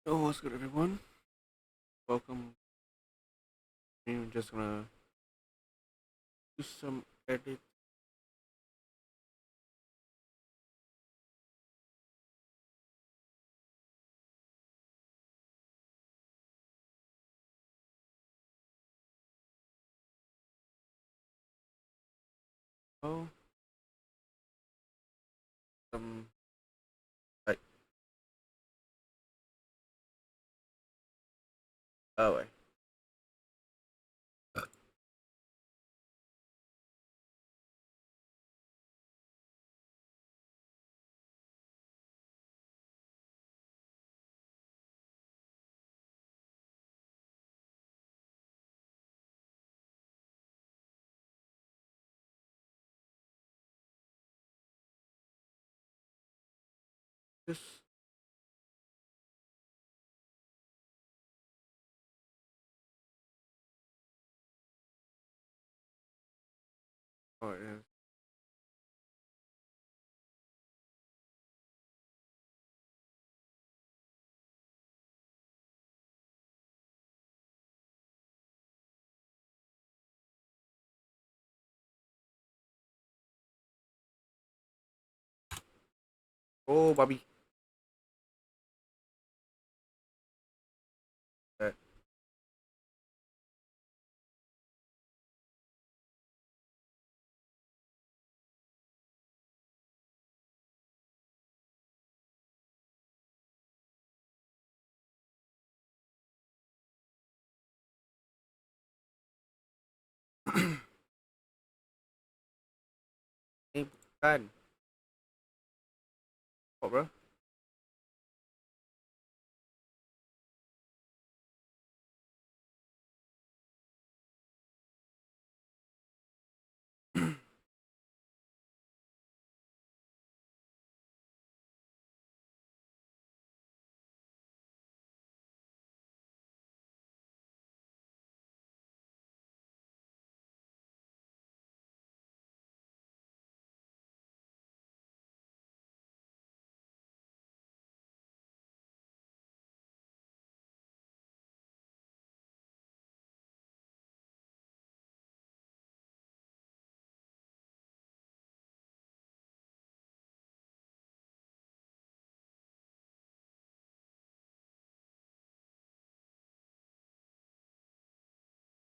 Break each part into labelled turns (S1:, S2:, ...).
S1: So what's good, everyone? Welcome. I'm just gonna do some edit. Oh, some like wait. Just oh yeah. Oh, Bobby. That. Hey, bukan. What, bro?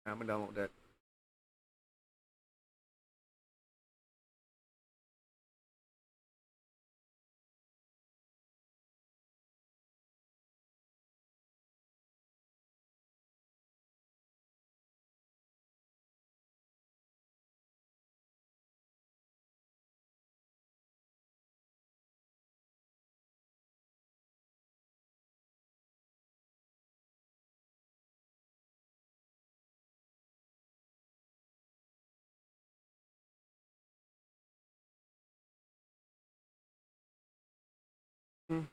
S1: I'm gonna download that. Hmm.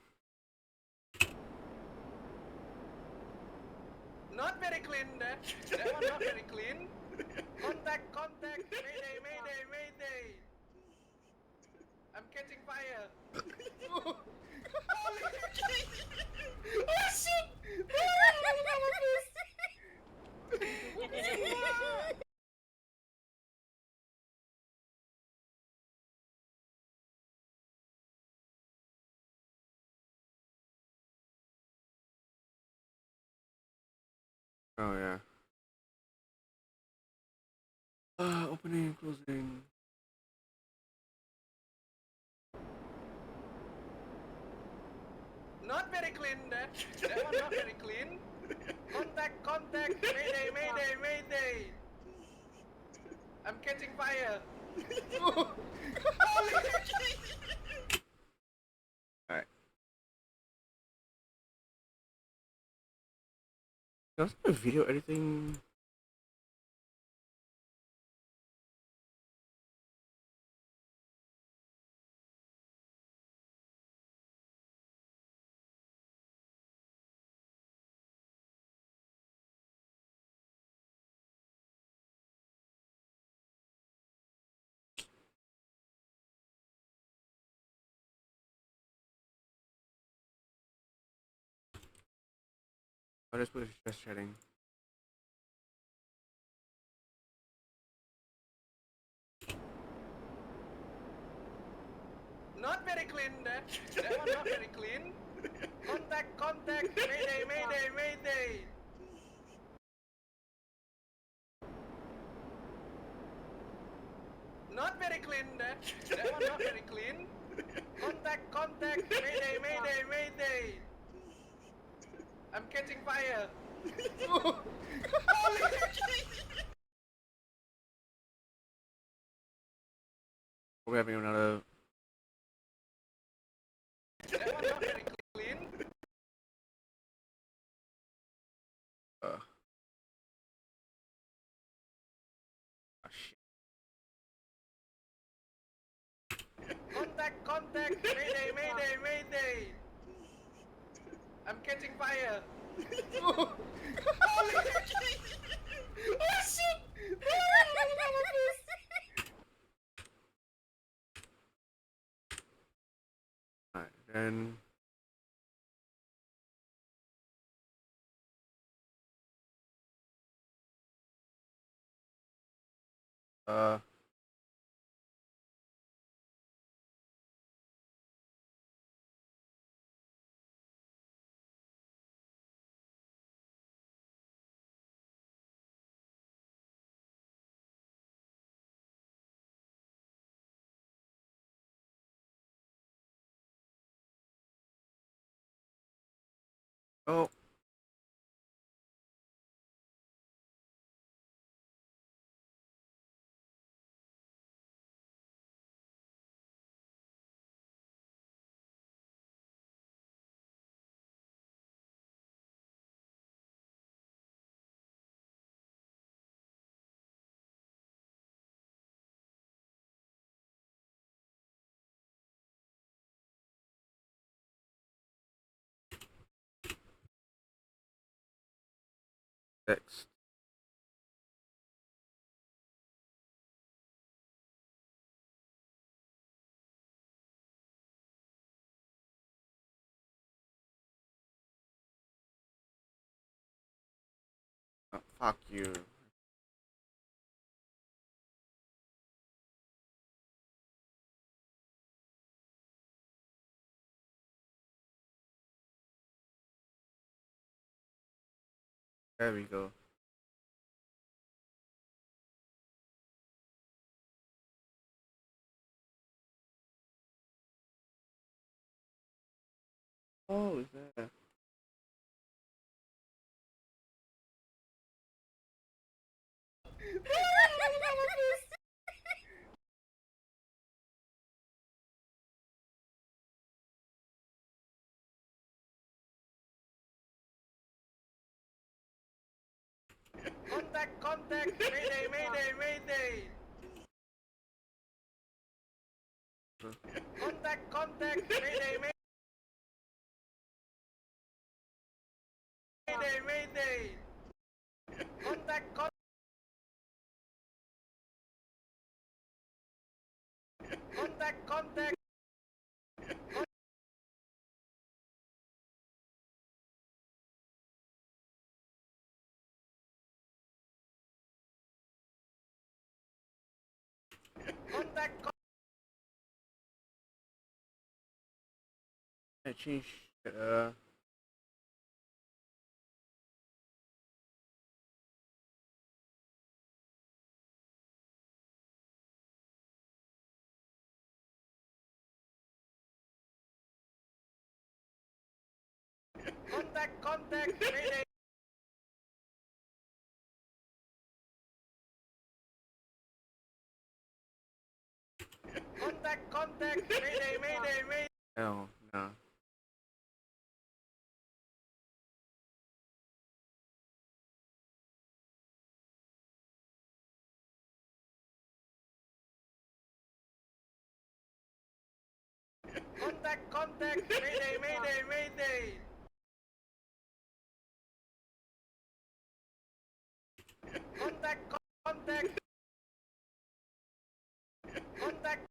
S2: Not very clean, that. That one not very clean. Contact, contact. Mayday, mayday, mayday. I'm catching fire. Holy oh shit!
S1: Oh yeah. Opening, closing.
S2: Not very clean, that. That one not very clean. Contact, contact. Mayday, mayday, mayday. I'm catching fire. Holy
S1: All right. Was there video editing? I'll just put just chatting.
S2: Not very clean, that one not very clean. Contact, mayday. Not very clean, that one not very clean. Contact, mayday. I'm catching fire.
S1: We're having another.
S2: That one not very clean.
S1: Ah, shit.
S2: Contact, mayday. I'm catching fire. Oh shit!
S1: Alright, then. Uh. Oh. Text. Oh, fuck you. There we go. Oh, is that?
S2: Contact, mayday. Contact, mayday. Contact. Contact. Contact.
S1: I changed.
S2: Contact, mayday. Contact, mayday.
S1: Oh, no.
S2: Contact, mayday. Contact. Contact. Contact.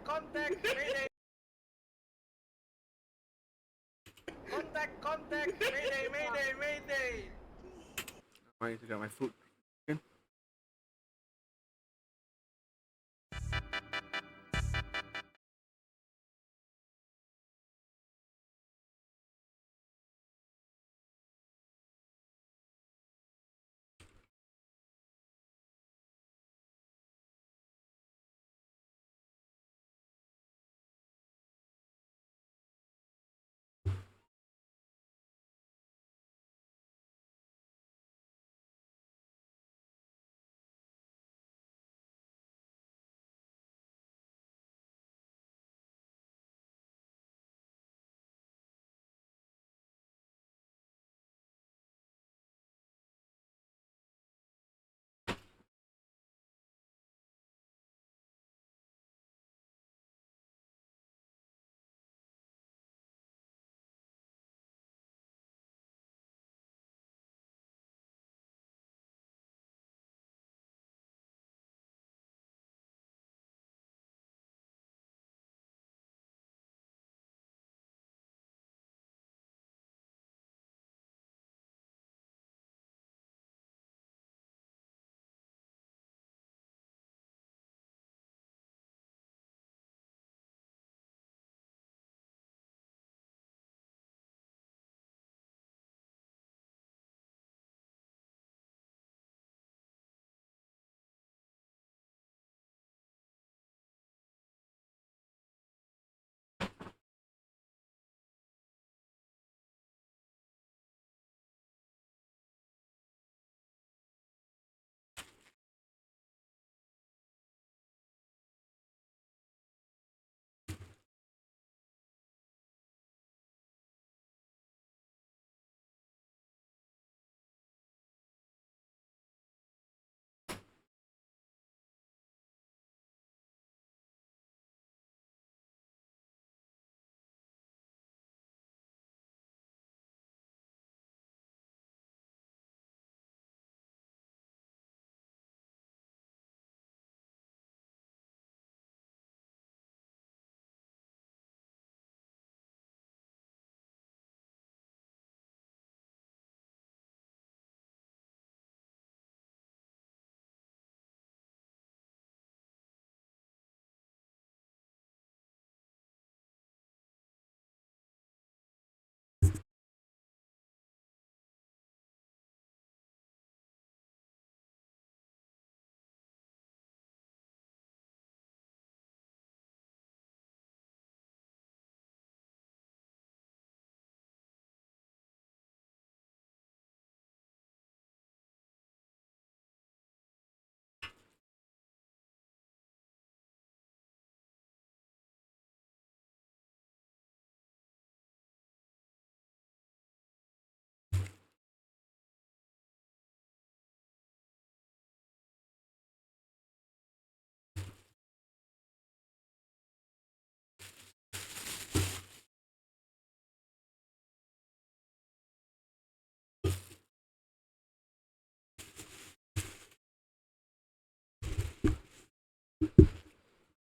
S2: Contact! Mayday! Contact! Mayday!
S1: I need to get my food.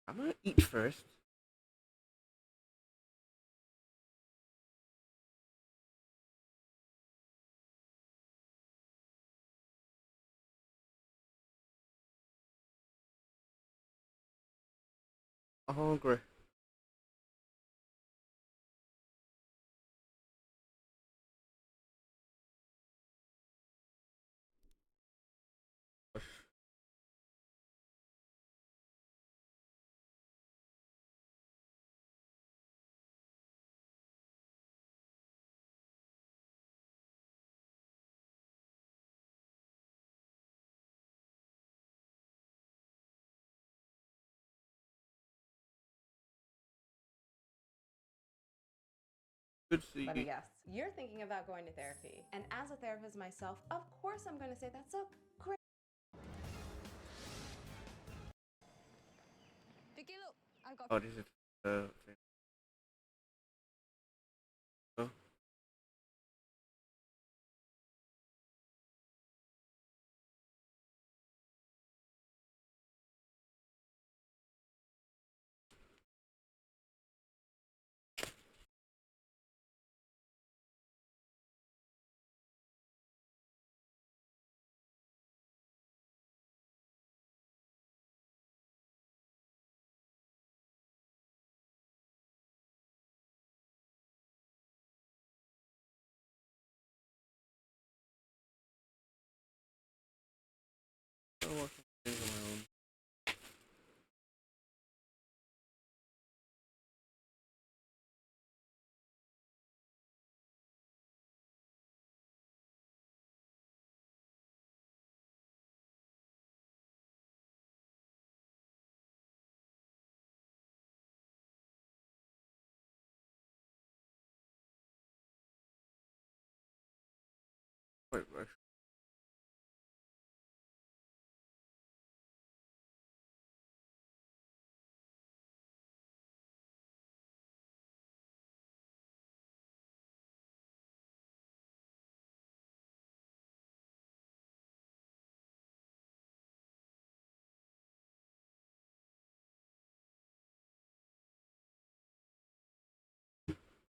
S1: I'm gonna eat first. I'm hungry. Good to see
S3: Let
S1: you.
S3: me guess. You're thinking about going to therapy. And as a therapist myself, of course I'm going to say that's a great.
S4: Vicky, look, I've got.
S1: Oh, this is the thing. Oh, I'll watch some things on my own. Wait, actually.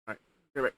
S1: Alright, get back.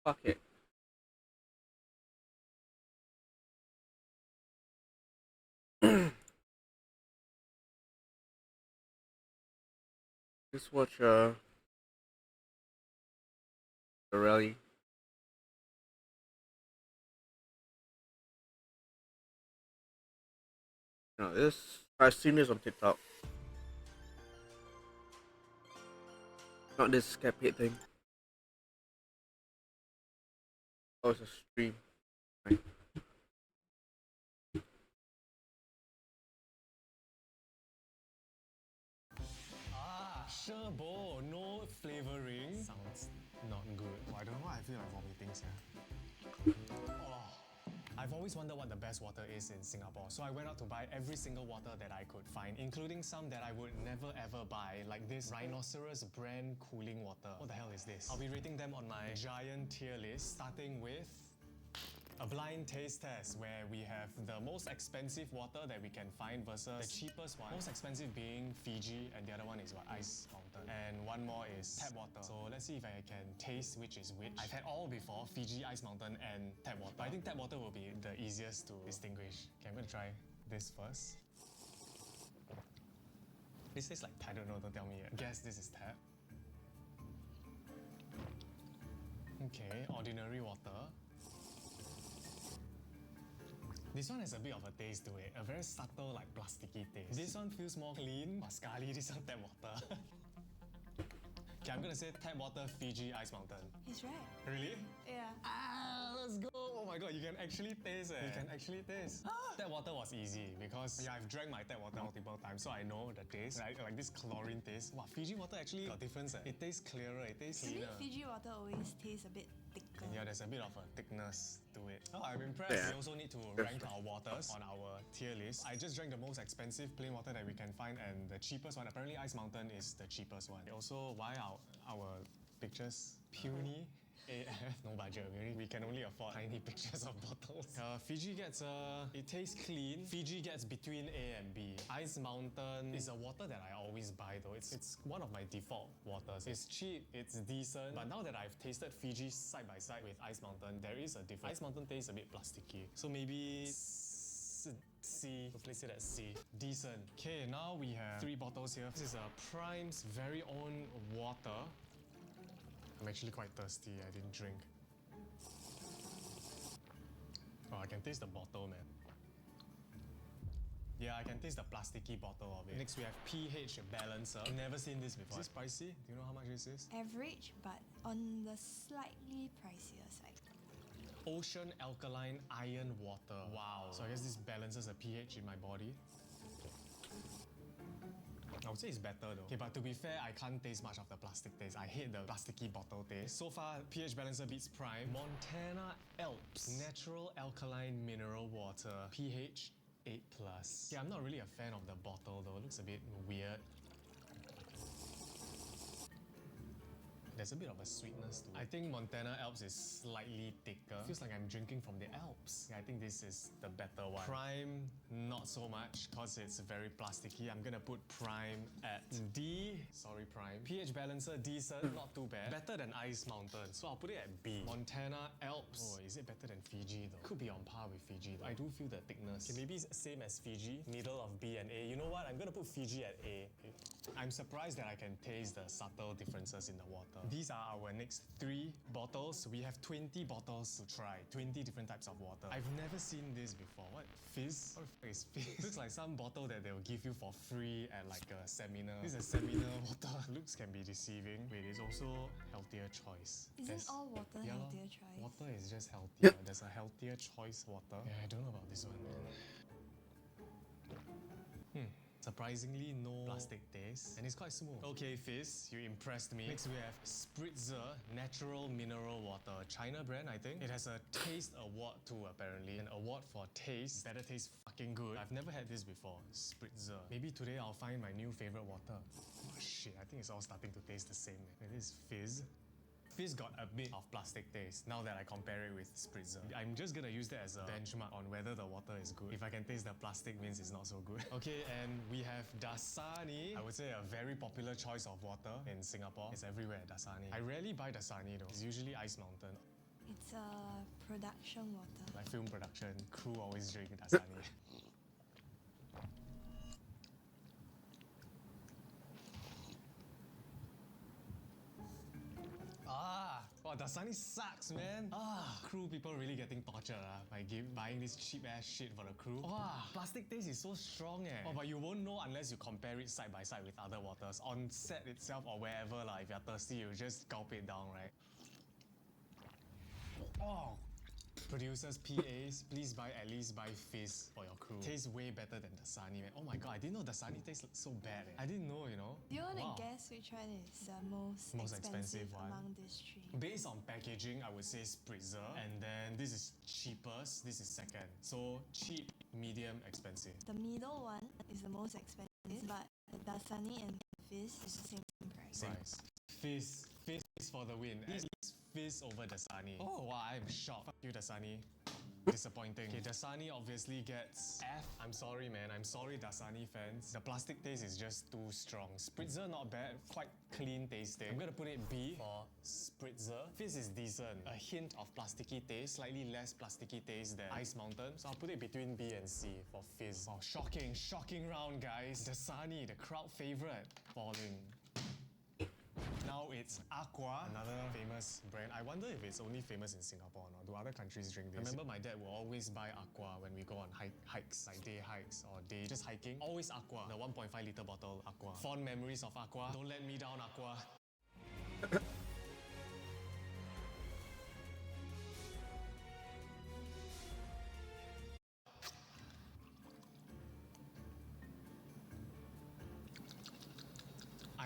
S1: Fuck it. Just watch the rally. No, this I've seen this on TikTok. Not this campaign thing. Oh, it's a stream. Right.
S4: Sure, bo, no flavoring. Sounds not good.
S5: I don't know why I feel like vomiting, sir.
S4: Oh. I've always wondered what the best water is in Singapore, so I went out to buy every single water that I could find, including some that I would never ever buy, like this Rhinoceros brand cooling water. What the hell is this? I'll be rating them on my giant tier list, starting with a blind taste test where we have the most expensive water that we can find versus the cheapest one. Most expensive being Fiji, and the other one is what? Ice Mountain. And one more is tap water. So let's see if I can taste which is which. I've had all before, Fiji, Ice Mountain, and tap water. But I think tap water will be the easiest to distinguish. Okay, I'm gonna try this first. This tastes like, I don't know, don't tell me yet. Guess this is tap. Okay, ordinary water. This one has a bit of a taste to it, a very subtle, like plasticky taste. This one feels more clean, but sekali this one tap water. Okay, I'm gonna say tap water, Fiji, Ice Mountain.
S3: He's right.
S4: Really?
S3: Yeah.
S4: Ah, let's go! Oh my my god, you can actually taste it. You can actually taste. Tap water was easy because I've drank my tap water multiple times, so I know the taste. Like this chlorine taste. Wow, Fiji water actually got difference. It tastes clearer, it tastes
S6: To me,
S4: cleaner.
S6: Fiji water always tastes a bit thicker.
S4: And yeah, there's a bit of a thickness to it. Oh, I'm impressed.
S1: Yeah.
S4: We also need to rank our waters on our tier list. I just drank the most expensive plain water that we can find, and the cheapest one. Apparently, Ice Mountain is the cheapest one. Also, why our pictures puny? AF, no budget. We can only afford tiny pictures of bottles. Fiji gets it tastes clean. Fiji gets between A and B. Ice Mountain is a water that I always buy though. It's one of my default waters. It's cheap, it's decent. But now that I've tasted Fiji side by side with Ice Mountain, there is a difference. Ice Mountain tastes a bit plasticky. So maybe C. Let's place it at C. Decent. Okay, now we have 3 bottles here. This is a Prime's very own water. I'm actually quite thirsty, I didn't drink. Oh, I can taste the bottle, man. Yeah, I can taste the plasticky bottle of it. Next we have pH balancer. I've never seen this before. Is this pricey? Do you know how much this is?
S6: Average, but on the slightly pricier side.
S4: Ocean alkaline iron water. Wow. So I guess this balances the pH in my body. I would say it's better though. Okay, but to be fair, I can't taste much of the plastic taste. I hate the plasticky bottle taste. So far, pH balancer beats Prime. Montana Alps Natural Alkaline Mineral Water. pH 8+. Yeah, I'm not really a fan of the bottle though. It looks a bit weird. There's a bit of a sweetness to it. I think Montana Alps is slightly thicker. Feels like I'm drinking from the Alps. Yeah, I think this is the better one. Prime, not so much, because it's very plasticky. I'm gonna put Prime at D. Sorry, Prime. pH balancer, decent, not too bad. Better than Ice Mountain, so I'll put it at B. Montana Alps. Oh, is it better than Fiji though? Could be on par with Fiji though. I do feel the thickness. Okay, maybe it's same as Fiji. Middle of B and A. You know what? I'm gonna put Fiji at A. I'm surprised that I can taste the subtle differences in the water. These are our next 3 bottles. We have 20 bottles to try. 20 different types of water. I've never seen this before. What? Fizz? What the fuck is fizz? Looks like some bottle that they'll give you for free at like a seminar. This is a seminar water. Looks can be deceiving. Wait, it's also healthier choice.
S6: Isn't all water
S4: Yeah,
S6: healthier choice?
S4: water is just healthier. There's a healthier choice water. Yeah, I don't know about this one, man. Surprisingly, no plastic taste, and it's quite smooth. Okay, Fizz, you impressed me. Next, we have Spritzer Natural Mineral Water, China brand, I think. It has a taste award too, apparently. An award for taste. Better taste fucking good. I've never had this before. Spritzer. Maybe today I'll find my new favorite water. Oh shit, I think it's all starting to taste the same. Man. This is Fizz. Fizz got a bit of plastic taste now that I compare it with Spritzer. I'm just gonna use that as a benchmark on whether the water is good. If I can taste the plastic, means it's not so good. Okay, and we have Dasani. I would say a very popular choice of water in Singapore. It's everywhere, Dasani. I rarely buy Dasani though. It's usually Ice Mountain.
S6: It's a production water.
S4: Like film production, crew always drink Dasani. Wow, Dasani sucks, man. Crew people really getting tortured by buying this cheap ass shit for the crew. Plastic taste is so strong eh. But you won't know unless you compare it side by side with other waters. On set itself or wherever, if you're thirsty, you just gulp it down, right? Producers, PAs, please at least buy Fizz for your crew. Tastes way better than Dasani, man. Oh my god, I didn't know Dasani tastes so bad. I didn't know, you know.
S6: Do you want to
S4: Wow.
S6: guess which one is the most
S4: expensive one?
S6: among these 3?
S4: Based on packaging, I would say Spritzer. And then this is cheapest, this is second. So cheap, medium, expensive.
S6: The middle one is the most expensive, but Dasani and Fizz is the same price.
S4: Price. Fizz for the win. At least Fizz over Dasani. Oh wow, I'm shocked. Fuck you, Dasani. Disappointing. Okay, Dasani obviously gets F. I'm sorry, man. I'm sorry, Dasani fans. The plastic taste is just too strong. Spritzer, not bad. Quite clean tasting. I'm gonna put it B for Spritzer. Fizz is decent. A hint of plasticky taste. Slightly less plasticky taste than Ice Mountain. So I'll put it between B and C for Fizz. Oh, shocking round, guys. Dasani, the crowd favorite, falling. Now it's Aqua, another famous brand. I wonder if it's only famous in Singapore or not. Do other countries drink this? I remember my dad will always buy Aqua when we go on hikes, like day hikes or day just hiking. Always Aqua, the 1.5 litre bottle Aqua. Fond memories of Aqua. Don't let me down, Aqua.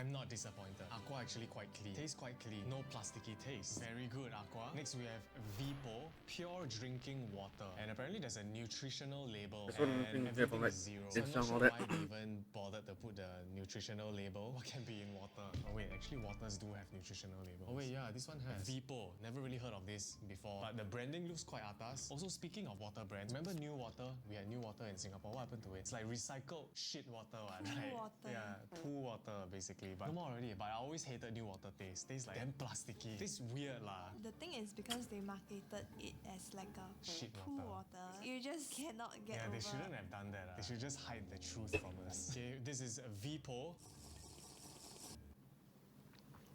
S4: I'm not disappointed. Aqua actually quite clean. Tastes quite clean. No plasticky taste. Very good, Aqua. Next we have Vipo, pure drinking water. And apparently there's a nutritional label.
S1: That's one of the
S4: and
S1: things they have
S4: everything
S1: on, like,
S4: is zero.
S1: Insta
S4: I'm not
S1: and
S4: sure
S1: all that.
S4: why they even bothered to put the nutritional label. What can be in water? Oh wait, actually waters do have nutritional labels. Oh wait, yeah, this one has. Vipo. Never really heard of this before. But the branding looks quite atas. Also, speaking of water brands, remember New Water? We had New Water in Singapore. What happened to it? It's like recycled shit water, right?
S6: water.
S4: Yeah, poo water basically. But no more already. But I always hated New Water taste. Tastes like damn plasticky. Tastes weird lah.
S6: The thing is because they marketed it as like a
S4: Shit
S6: poo
S4: water.
S6: water, you just cannot get
S4: Yeah,
S6: over.
S4: they shouldn't have done that. They should just hide the truth from us. Okay, this is Vipo.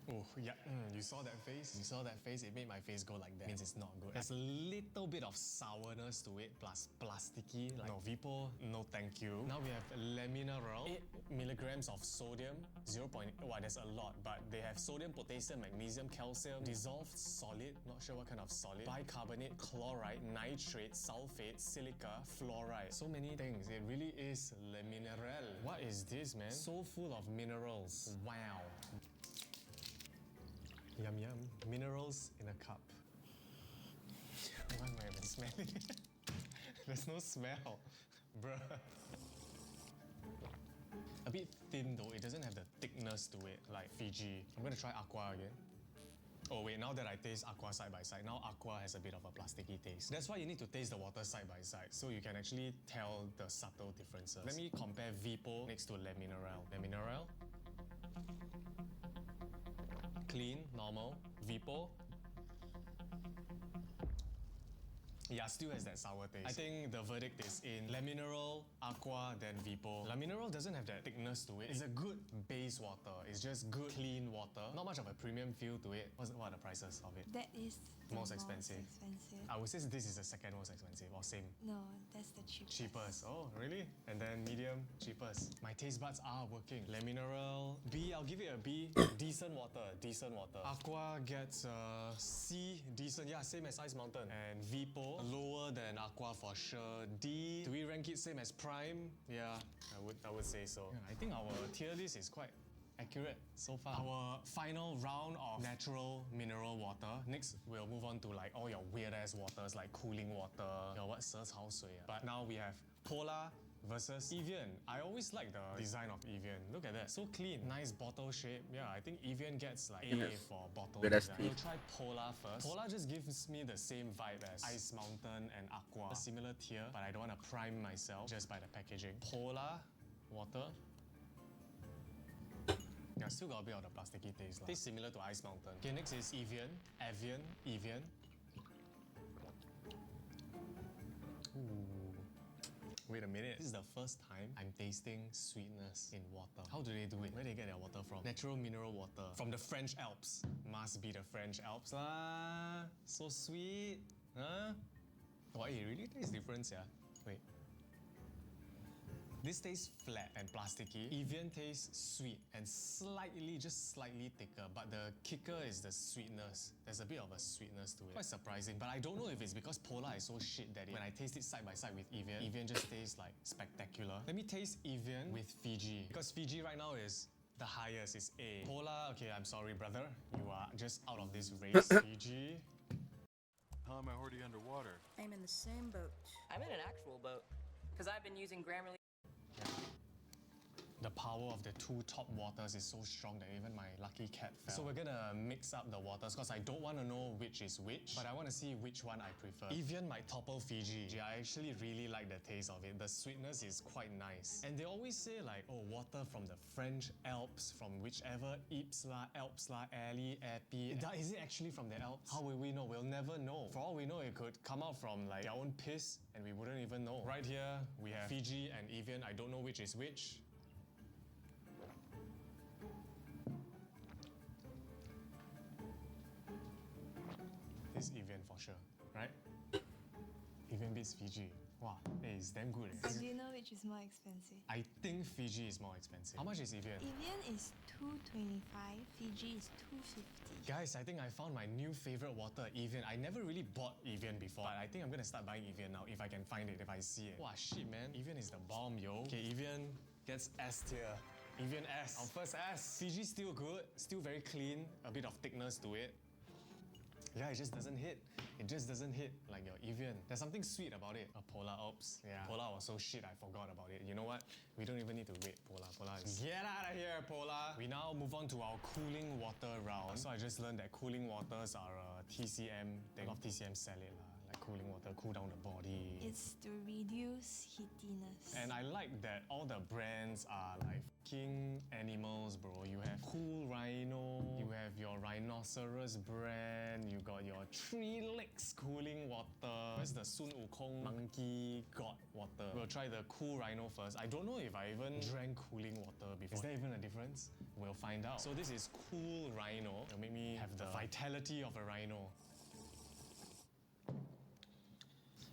S4: Oh, yeah, you saw that face? You saw that face? It made my face go like that. Means it's not good. There's a little bit of sourness to it, plus plasticky. Like, no, Vipo, no thank you. Now we have Lamineral, 8 milligrams of sodium, 0.8, wow, there's a lot, but they have sodium, potassium, magnesium, calcium, dissolved solid, not sure what kind of solid, bicarbonate, chloride, nitrate, sulfate, silica, fluoride. So many things. It really is Lamineral. What is this, man? So full of minerals. Wow. Yum yum. Minerals in a cup. Why am I even smelling? There's no smell. Bruh. A bit thin though, it doesn't have the thickness to it like Fiji. I'm gonna try Aqua again. Oh wait, now that I taste Aqua side by side, now Aqua has a bit of a plasticky taste. That's why you need to taste the water side by side, so you can actually tell the subtle differences. Let me compare Vipo next to Lamineral. Lamineral. Clean, normal. Vipo. Yeah, still has that sour taste. I think the verdict is in Lamineral, Aqua, then Vipo. Lamineral doesn't have that thickness to it. It's a good base water. It's just good, clean water. Not much of a premium feel to it. What are the prices of it?
S6: That is the
S4: Most expensive. I would say this is the second most expensive, or same.
S6: No, that's the cheapest.
S4: Cheapest. Oh, really? And then medium, cheapest. My taste buds are working. Lamineral, B, I'll give it a B. Decent water, decent water. Aqua gets a C, decent. Yeah, same as Ice Mountain. And Vipo, lower than Aqua for sure. D, do we rank it same as Prime? Yeah, I would say so. Yeah, I think our tier list is quite accurate so far. Our final round of natural mineral water. Next, we'll move on to like all your weird ass waters like cooling water, your what 蛇草水. But now we have Polar versus Evian. I always like the design of Evian. Look at that, so clean, nice bottle shape. Yeah, I think Evian gets like A
S1: Yes.
S4: for bottle
S1: Good
S4: design.
S1: ST.
S4: We'll try Polar first. Polar just gives me the same vibe as Ice Mountain and Aqua. A similar tier, but I don't want to prime myself just by the packaging. Polar water. Yeah, still got a bit of the plasticky taste. Tastes similar to Ice Mountain. Okay, next is Evian. Evian. Ooh. Wait a minute. This is the first time I'm tasting sweetness in water. How do they do it? Where do they get their water from? Natural mineral water. From the French Alps. Must be the French Alps lah. So sweet. Huh? Oh, it really tastes different, yeah. Wait. This tastes flat and plasticky. Evian tastes sweet and just slightly thicker, but the kicker is the sweetness. There's a bit of a sweetness to it. Quite surprising, but I don't know if it's because Polar is so shit that when I taste it side by side with Evian, Evian just tastes like spectacular. Let me taste Evian with Fiji, because Fiji right now is the highest, is A. Polar, okay, I'm sorry brother, you are just out of this race. Fiji.
S5: How am I already underwater?
S7: I'm in the same boat. I'm in an actual boat. Because I've been using Grammarly.
S4: The power of the two top waters is so strong that even my lucky cat fell. So we're gonna mix up the waters because I don't want to know which is which, but I want to see which one I prefer. Evian might topple Fiji. I actually really like the taste of it. The sweetness is quite nice. And they always say like, oh, water from the French Alps, from whichever Alps la, Alley, Epi. Is it actually from the Alps? How will we know? We'll never know. For all we know, it could come out from like their own piss and we wouldn't even know. Right here, we have Fiji and Evian. I don't know which is which. This Evian for sure, right? Evian beats Fiji. Wow, hey, it's damn good.
S6: So do you know which is more expensive?
S4: I think Fiji is more expensive. How much is Evian?
S6: Evian is $2.25, Fiji is $2.50.
S4: Guys, I think I found my new favorite water, Evian. I never really bought Evian before, but I think I'm gonna start buying Evian now if I can find it, if I see it. Wow, shit, man. Evian is the bomb, yo. Okay, Evian gets S tier. Evian S, our first S. Fiji's still good, still very clean, a bit of thickness to it. Yeah, it just doesn't hit. It just doesn't hit like your Evian. There's something sweet about it. Polar, oops. Yeah, Polar was so shit, I forgot about it. You know what? We don't even need to rate Polar. Polar is... Get out of here, Polar! We now move on to our cooling water round. So I just learned that cooling waters are a TCM thing. A lot of TCM sell it lah. Like cooling water, cool down the body.
S6: It's to reduce heatiness.
S4: And I like that all the brands are like king animals, bro. You have Cool Rhino, you have your Rhinoceros brand, you got your 3 Legs cooling water. Where's the Sun Wukong monkey god water? We'll try the Cool Rhino first. I don't know if I even drank cooling water before. Is there even a difference? We'll find out. So this is Cool Rhino. It'll make me have the vitality of a rhino.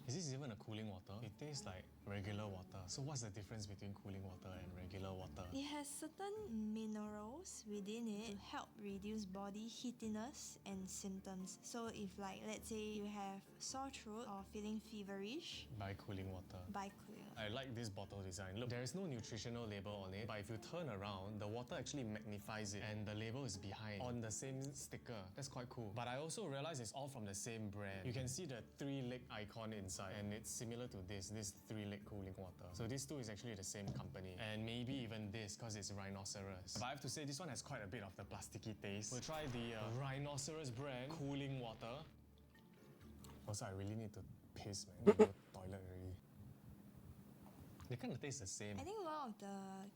S4: Is this even a cooling water? It tastes like regular water. So what's the difference between cooling water and regular water?
S6: It has certain minerals within it to help reduce body heatiness and symptoms. So if like, let's say you have sore throat or feeling feverish,
S4: Buy cooling water.
S6: buy cooling.
S4: I like this bottle design. Look, there is no nutritional label on it, but if you turn around, the water actually magnifies it and the label is behind on the same sticker. That's quite cool. But I also realized it's all from the same brand. You can see the 3-leg icon inside and it's similar to this 3-leg cooling water. So these two is actually the same company. And maybe even this because it's Rhinoceros. But I have to say this one has quite a bit of the plasticky taste. We'll try the Rhinoceros brand cooling water. Also, I really need to piss, man. I need to go to the toilet already. They kind of taste the same.
S6: I think one of the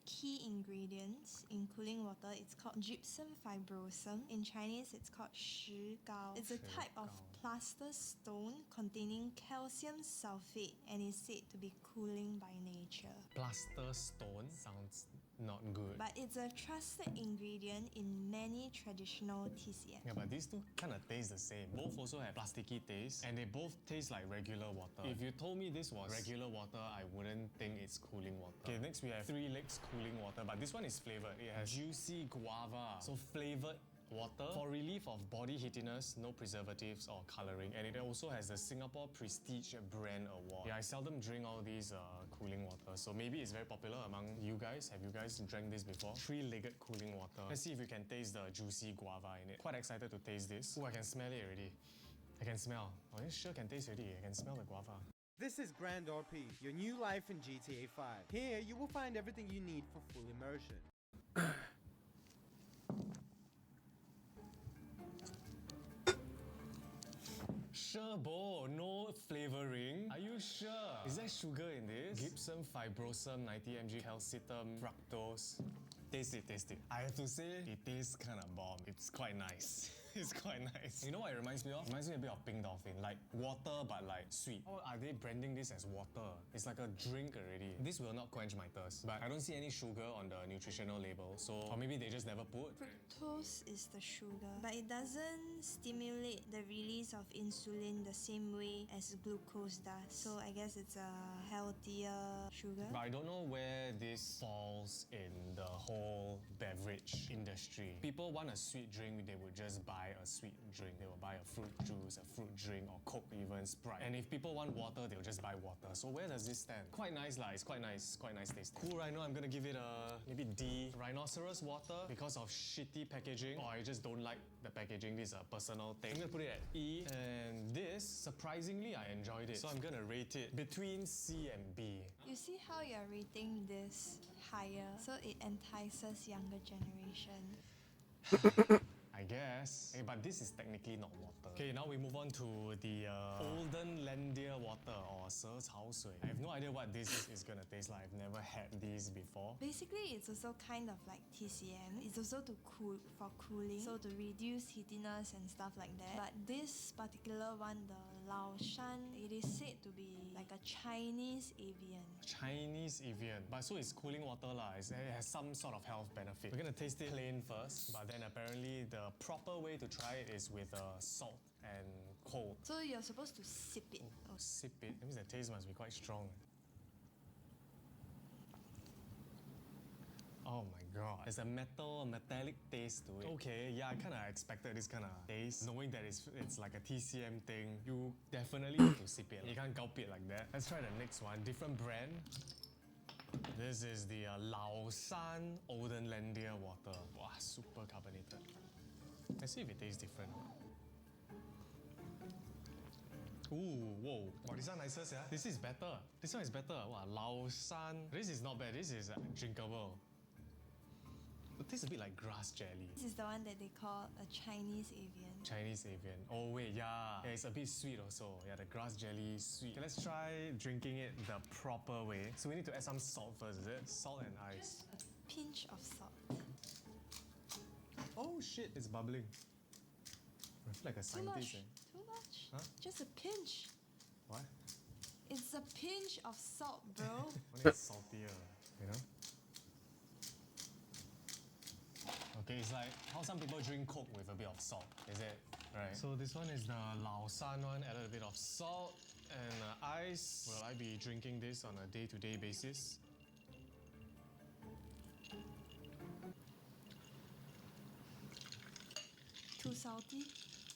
S6: key ingredients in cooling water, it's called gypsum fibrosum. In Chinese, it's called Shi Gao. It's a type of plaster stone containing calcium sulfate and is said to be cooling by nature.
S4: Plaster stone sounds not good.
S6: But it's a trusted ingredient in many traditional TCM.
S4: Yeah, but these two kind of taste the same. Both also have plasticky taste and they both taste like regular water. If you told me this was regular water, I wouldn't think it's cooling water. Okay, next we have 3 Legs cooling water, but this one is flavored. It has juicy guava. So flavored water for relief of body heatiness, no preservatives or coloring, and it also has the Singapore Prestige Brand Award. Yeah, I seldom drink all these cooling water, so maybe it's very popular among you guys. Have you guys drank this before? 3-legged cooling water. Let's see if you can taste the juicy guava in it. Quite excited to taste this. Oh, I can smell it already. I can smell. Oh, this sure can taste already. I can smell the guava.
S8: This is Grand RP, your new life in GTA 5. Here, you will find everything you need for full immersion.
S4: Sure, bo, no flavoring. Are you sure? Is there sugar in this? Gypsum fibrosum, 90 mg calcium, fructose. Taste it, taste it. I have to say, it tastes kind of bomb. It's quite nice. It's quite nice. You know what it reminds me of? It reminds me a bit of Pink Dolphin. Like water, but like sweet. Or are they branding this as water? It's like a drink already. This will not quench my thirst. But I don't see any sugar on the nutritional label. So, or maybe they just never put.
S6: Fructose is the sugar, but it doesn't stimulate the release of insulin the same way as glucose does. So I guess it's a healthier sugar.
S4: But I don't know where this falls in the whole beverage industry. People want a sweet drink, they would just buy a sweet drink. They will buy a fruit juice, a fruit drink, or Coke, even Sprite. And if people want water, they'll just buy water. So where does this stand? Quite nice lah, it's quite nice taste. Cool Rhino, I'm gonna give it a maybe D. Rhinoceros water because of shitty packaging, or I just don't like the packaging. This is a personal thing. I'm gonna put it at E. And this, surprisingly, I enjoyed it. So I'm gonna rate it between C and B.
S6: You see how you're rating this higher, so it entices younger generation.
S4: I guess. Hey, but this is technically not water. Okay, now we move on to the Olden Landia water or 蛇草水. I have no idea what this is gonna taste like. I've never had these before.
S6: Basically, it's also kind of like TCM. It's also to cool for cooling, so to reduce heatiness and stuff like that. But this particular one, the Laoshan, it is said to be like a Chinese Evian.
S4: Chinese Evian. But so it's cooling water lah. It has some sort of health benefit. We're gonna taste it plain first, but then apparently the proper way to try it is with salt and cold.
S6: So you're supposed to sip it.
S4: Oh, sip it. That means the taste must be quite strong. Oh my god. There's a metallic taste to it. Okay, yeah, I kind of expected this kind of taste. Knowing that it's like a TCM thing, you definitely need to sip it. You can't gulp it like that. Let's try the next one. Different brand. This is the Laosan Odenlandia water. Wow, super carbonated. Let's see if it tastes different. Ooh, whoa. Wow, this one nicer, yeah? This is better. This one is better. Wow, Laosan. This is not bad. This is drinkable. It tastes a bit like grass jelly.
S6: This is the one that they call a Chinese avian.
S4: Chinese avian. Oh wait, yeah. It's a bit sweet also. Yeah, the grass jelly is sweet. Okay, let's try drinking it the proper way. So we need to add some salt first, is it? Salt and ice.
S6: A pinch of salt.
S4: Oh shit, it's bubbling. I feel like a
S6: Too much.
S4: scientist.
S6: Too much.
S4: Huh?
S6: Just a pinch.
S4: What?
S6: It's a pinch of salt, bro.
S4: Only it's saltier, you know? Okay, it's like how some people drink Coke with a bit of salt, is it? Right. So this one is the Laosan one, added a bit of salt and ice. Will I be drinking this on a day-to-day basis?
S6: Too salty.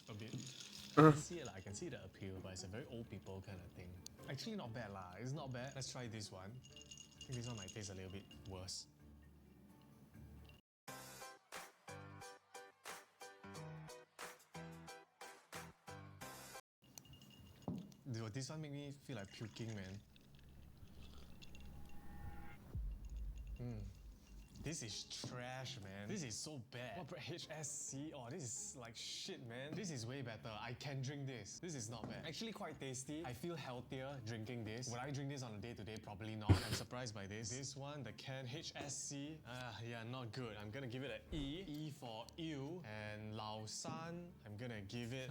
S4: A bit. I can see the appeal, but it's a very old people kind of thing. Actually not bad lah, it's not bad. Let's try this one. I think this one might taste a little bit worse. This one make me feel like puking, man. This is trash, man. This is so bad. What HSC? Oh, this is like shit, man. This is way better. I can drink this. This is not bad. Actually quite tasty. I feel healthier drinking this. Would I drink this on a day-to-day? Probably not. I'm surprised by this. This one, the can HSC. Yeah, not good. I'm gonna give it an E. E for ew. And Laosan, I'm gonna give it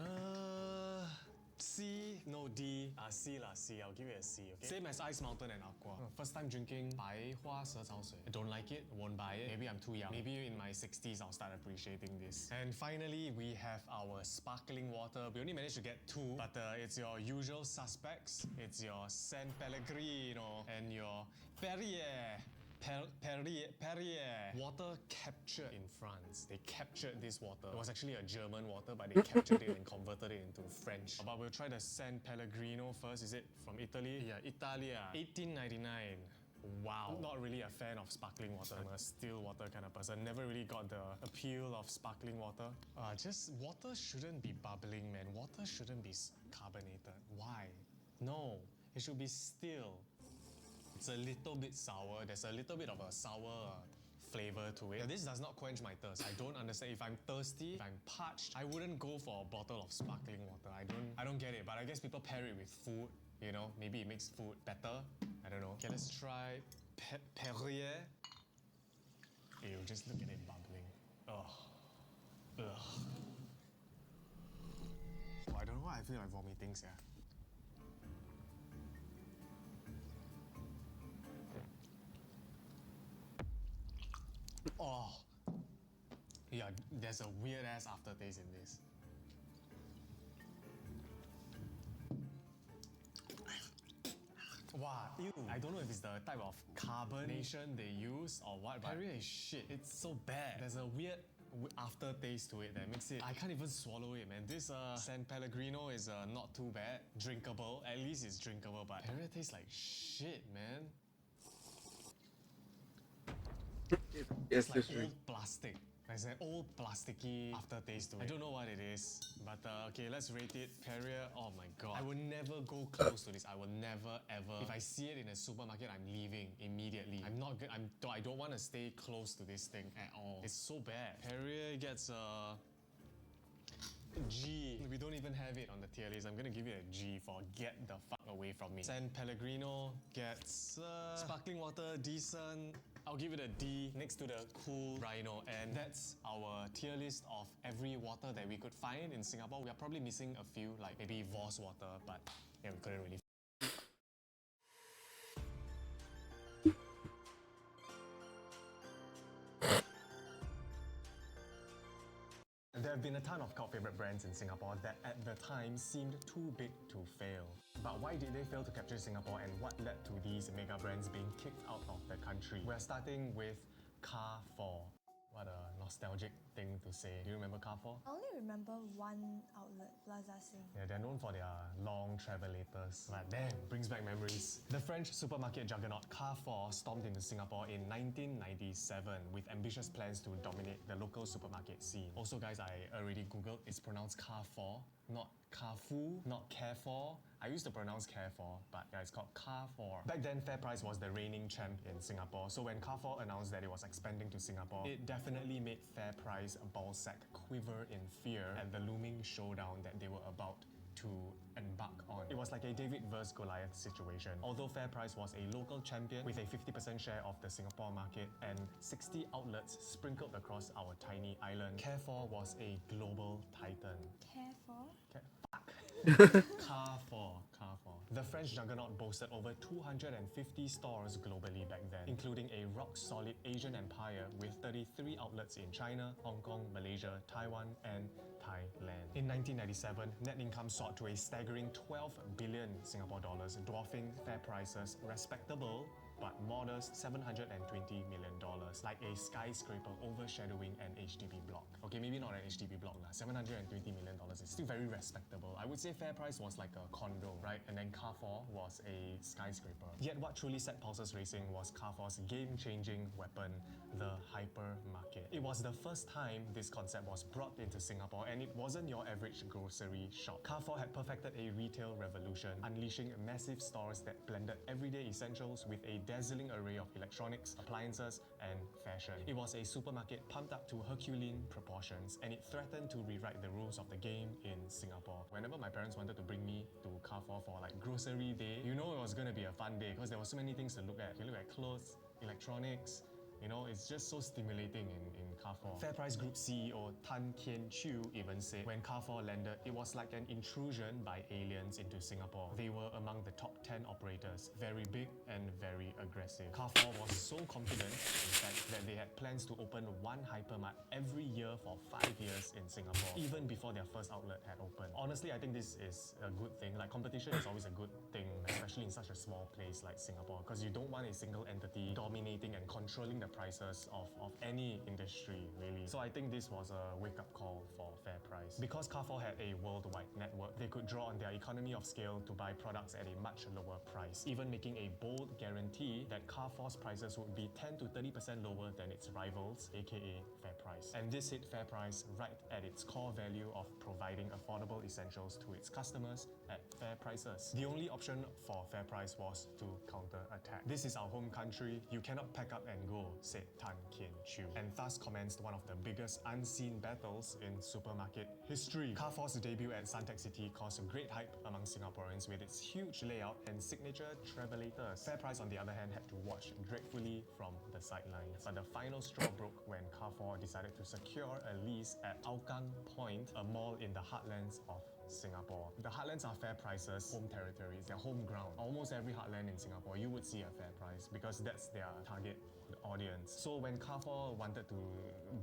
S4: C, no D, C lah, C. I'll give it a C, okay? Same as Ice Mountain and Aqua. First time drinking 白花蛇草水. I don't like it, won't buy it. Maybe I'm too young. Maybe in my 60s I'll start appreciating this. And finally, we have our sparkling water. We only managed to get two, but it's your usual suspects. It's your San Pellegrino and your Perrier. Perrier. Water captured in France. They captured this water. It was actually a German water, but they captured it and converted it into French. But we'll try the San Pellegrino first. Is it from Italy? Yeah, Italia. 1899. Wow. Not really a fan of sparkling water. I'm a still water kind of person. Never really got the appeal of sparkling water. Just water shouldn't be bubbling, man. Water shouldn't be carbonated. Why? No. It should be still. It's a little bit sour. There's a little bit of a sour flavor to it. Yeah, this does not quench my thirst. I don't understand. If I'm thirsty, if I'm parched, I wouldn't go for a bottle of sparkling water. I don't get it. But I guess people pair it with food. You know, maybe it makes food better. I don't know. Okay, let's try Perrier. Ew, just look at it bubbling. Ugh. Oh, I don't know why I feel like vomiting, yeah. Oh, yeah, there's a weird ass aftertaste in this. Wow, ew. I don't know if it's the type of carbonation they use or what, but Perrier is shit. It's so bad. There's a weird aftertaste to it that makes it... I can't even swallow it, man. This San Pellegrino is not too bad. Drinkable. At least it's drinkable, but Perrier tastes like shit, man.
S1: It's
S4: like
S1: just
S4: old plastic. There's an old plasticky aftertaste to it. I don't know what it is, but okay, let's rate it. Perrier, oh my god. I will never go close to this. I will never ever. If I see it in a supermarket, I'm leaving immediately. I'm not good. I don't want to stay close to this thing at all. It's so bad. Perrier gets a G. We don't even have it on the tier list. I'm gonna give it a G for get the fuck away from me. San Pellegrino gets sparkling water, decent. I'll give it a D next to the cool Rhino. And that's our tier list of every water that we could find in Singapore. We are probably missing a few, like maybe Voss water, but yeah, we couldn't really. There have been a ton of cult favorite brands in Singapore that at the time seemed too big to fail. But why did they fail to capture Singapore, and what led to these mega brands being kicked out of the country? We're starting with Carrefour. What a nostalgic thing to say. Do you remember Carrefour?
S3: I only
S6: remember one outlet, Plaza Sing.
S4: Yeah, they're known for their long travelators. But damn, brings back memories. The French supermarket juggernaut Carrefour stormed into Singapore in 1997 with ambitious plans to dominate the local supermarket scene. Also guys, I already googled, it's pronounced Carrefour, not Carrefour, not Carrefour. I used to pronounce Carrefour, but yeah, it's called Carrefour. Back then, FairPrice was the reigning champ in Singapore, so when Carrefour announced that it was expanding to Singapore, it definitely made FairPrice ballsack quiver in fear at the looming showdown that they were about to embark on. It was like a David vs Goliath situation. Although FairPrice was a local champion with a 50% share of the Singapore market and 60 outlets sprinkled across our tiny island, Carrefour was a global titan. Carrefour. The French juggernaut boasted over 250 stores globally back then, including a rock-solid Asian empire with 33 outlets in China, Hong Kong, Malaysia, Taiwan, and Thailand. In 1997, net income soared to a staggering 12 billion Singapore dollars, dwarfing FairPrice's respectable but modest $720 million, like a skyscraper overshadowing an HDB block. Okay, maybe not an HDB block, $720 million is still very respectable. I would say FairPrice was like a condo, right? And then Carrefour was a skyscraper. Yet what truly set pulses racing was Carrefour's game-changing weapon, the hypermarket. It was the first time this concept was brought into Singapore, and it wasn't your average grocery shop. Carrefour had perfected a retail revolution, unleashing massive stores that blended everyday essentials with a dazzling array of electronics, appliances, and fashion. It was a supermarket pumped up to Herculean proportions, and it threatened to rewrite the rules of the game in Singapore. Whenever my parents wanted to bring me to Carrefour for like grocery day, you know it was gonna be a fun day because there were so many things to look at. You look at clothes, electronics, you know, it's just so stimulating in Carrefour. FairPrice Group CEO Tan Kian Chew even said when Carrefour landed, it was like an intrusion by aliens into Singapore. They were among the top 10 operators, very big and very aggressive. Carrefour was so confident, in fact, that they had plans to open one hypermart every year for 5 years in Singapore, even before their first outlet had opened. Honestly, I think this is a good thing. Like, competition is always a good thing, especially in such a small place like Singapore, because you don't want a single entity dominating and controlling the prices of any industry, really. So I think this was a wake-up call for FairPrice. Because Carrefour had a worldwide network, they could draw on their economy of scale to buy products at a much lower price, even making a bold guarantee that Carrefour's prices would be 10 to 30% lower than its rivals, aka FairPrice. And this hit FairPrice right at its core value of providing affordable essentials to its customers at fair prices. The only option for FairPrice was to counter-attack. This is our home country, you cannot pack up and go, said Tan Kian Chew, and thus commenced one of the biggest unseen battles in supermarket history. Carrefour's debut at Suntec City caused great hype among Singaporeans with its huge layout and signature travelators. FairPrice, on the other hand, had to watch gratefully from the sidelines. But the final straw broke when Carrefour decided to secure a lease at Hougang Point, a mall in the heartlands of Singapore. The heartlands are FairPrice's home territories, their home ground. Almost every heartland in Singapore, you would see a FairPrice because that's their target audience. So when Carrefour wanted to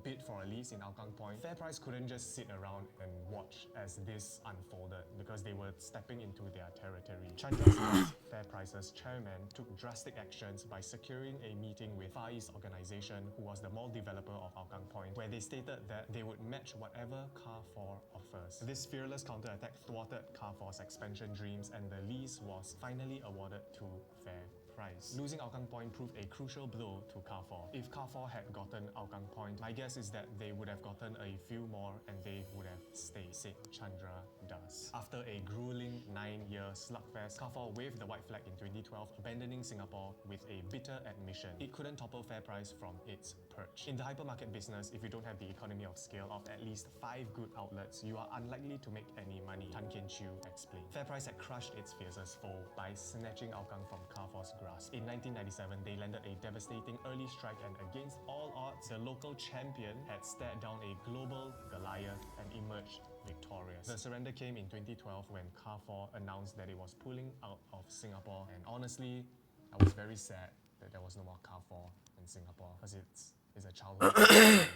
S4: bid for a lease in Hougang Point, FairPrice couldn't just sit around and watch as this unfolded because they were stepping into their territory. Chandra Singh, FairPrice's chairman, took drastic actions by securing a meeting with Far East Organization, who was the mall developer of Hougang Point, where they stated that they would match whatever Carrefour offers. This fearless counterattack thwarted Carrefour's expansion dreams, and the lease was finally awarded to FairPrice. Losing Hougang Point proved a crucial blow to Carrefour. If Carrefour had gotten Hougang Point, my guess is that they would have gotten a few more and they would have stayed, said Chandra Das. After a grueling 9-year slugfest, Carrefour waved the white flag in 2012, abandoning Singapore with a bitter admission. It couldn't topple FairPrice from its perch. In the hypermarket business, if you don't have the economy of scale of at least 5 good outlets, you are unlikely to make any money, Tan Kian Chew explained. FairPrice had crushed its fiercest foe by snatching Hougang from Carrefour's grasp. In 1997, they landed a devastating early strike, and against all odds, the local champion had stared down a global Goliath and emerged victorious. The surrender came in 2012 when Carrefour announced that it was pulling out of Singapore, and honestly, I was very sad that there was no more Carrefour in Singapore because it's a childhood.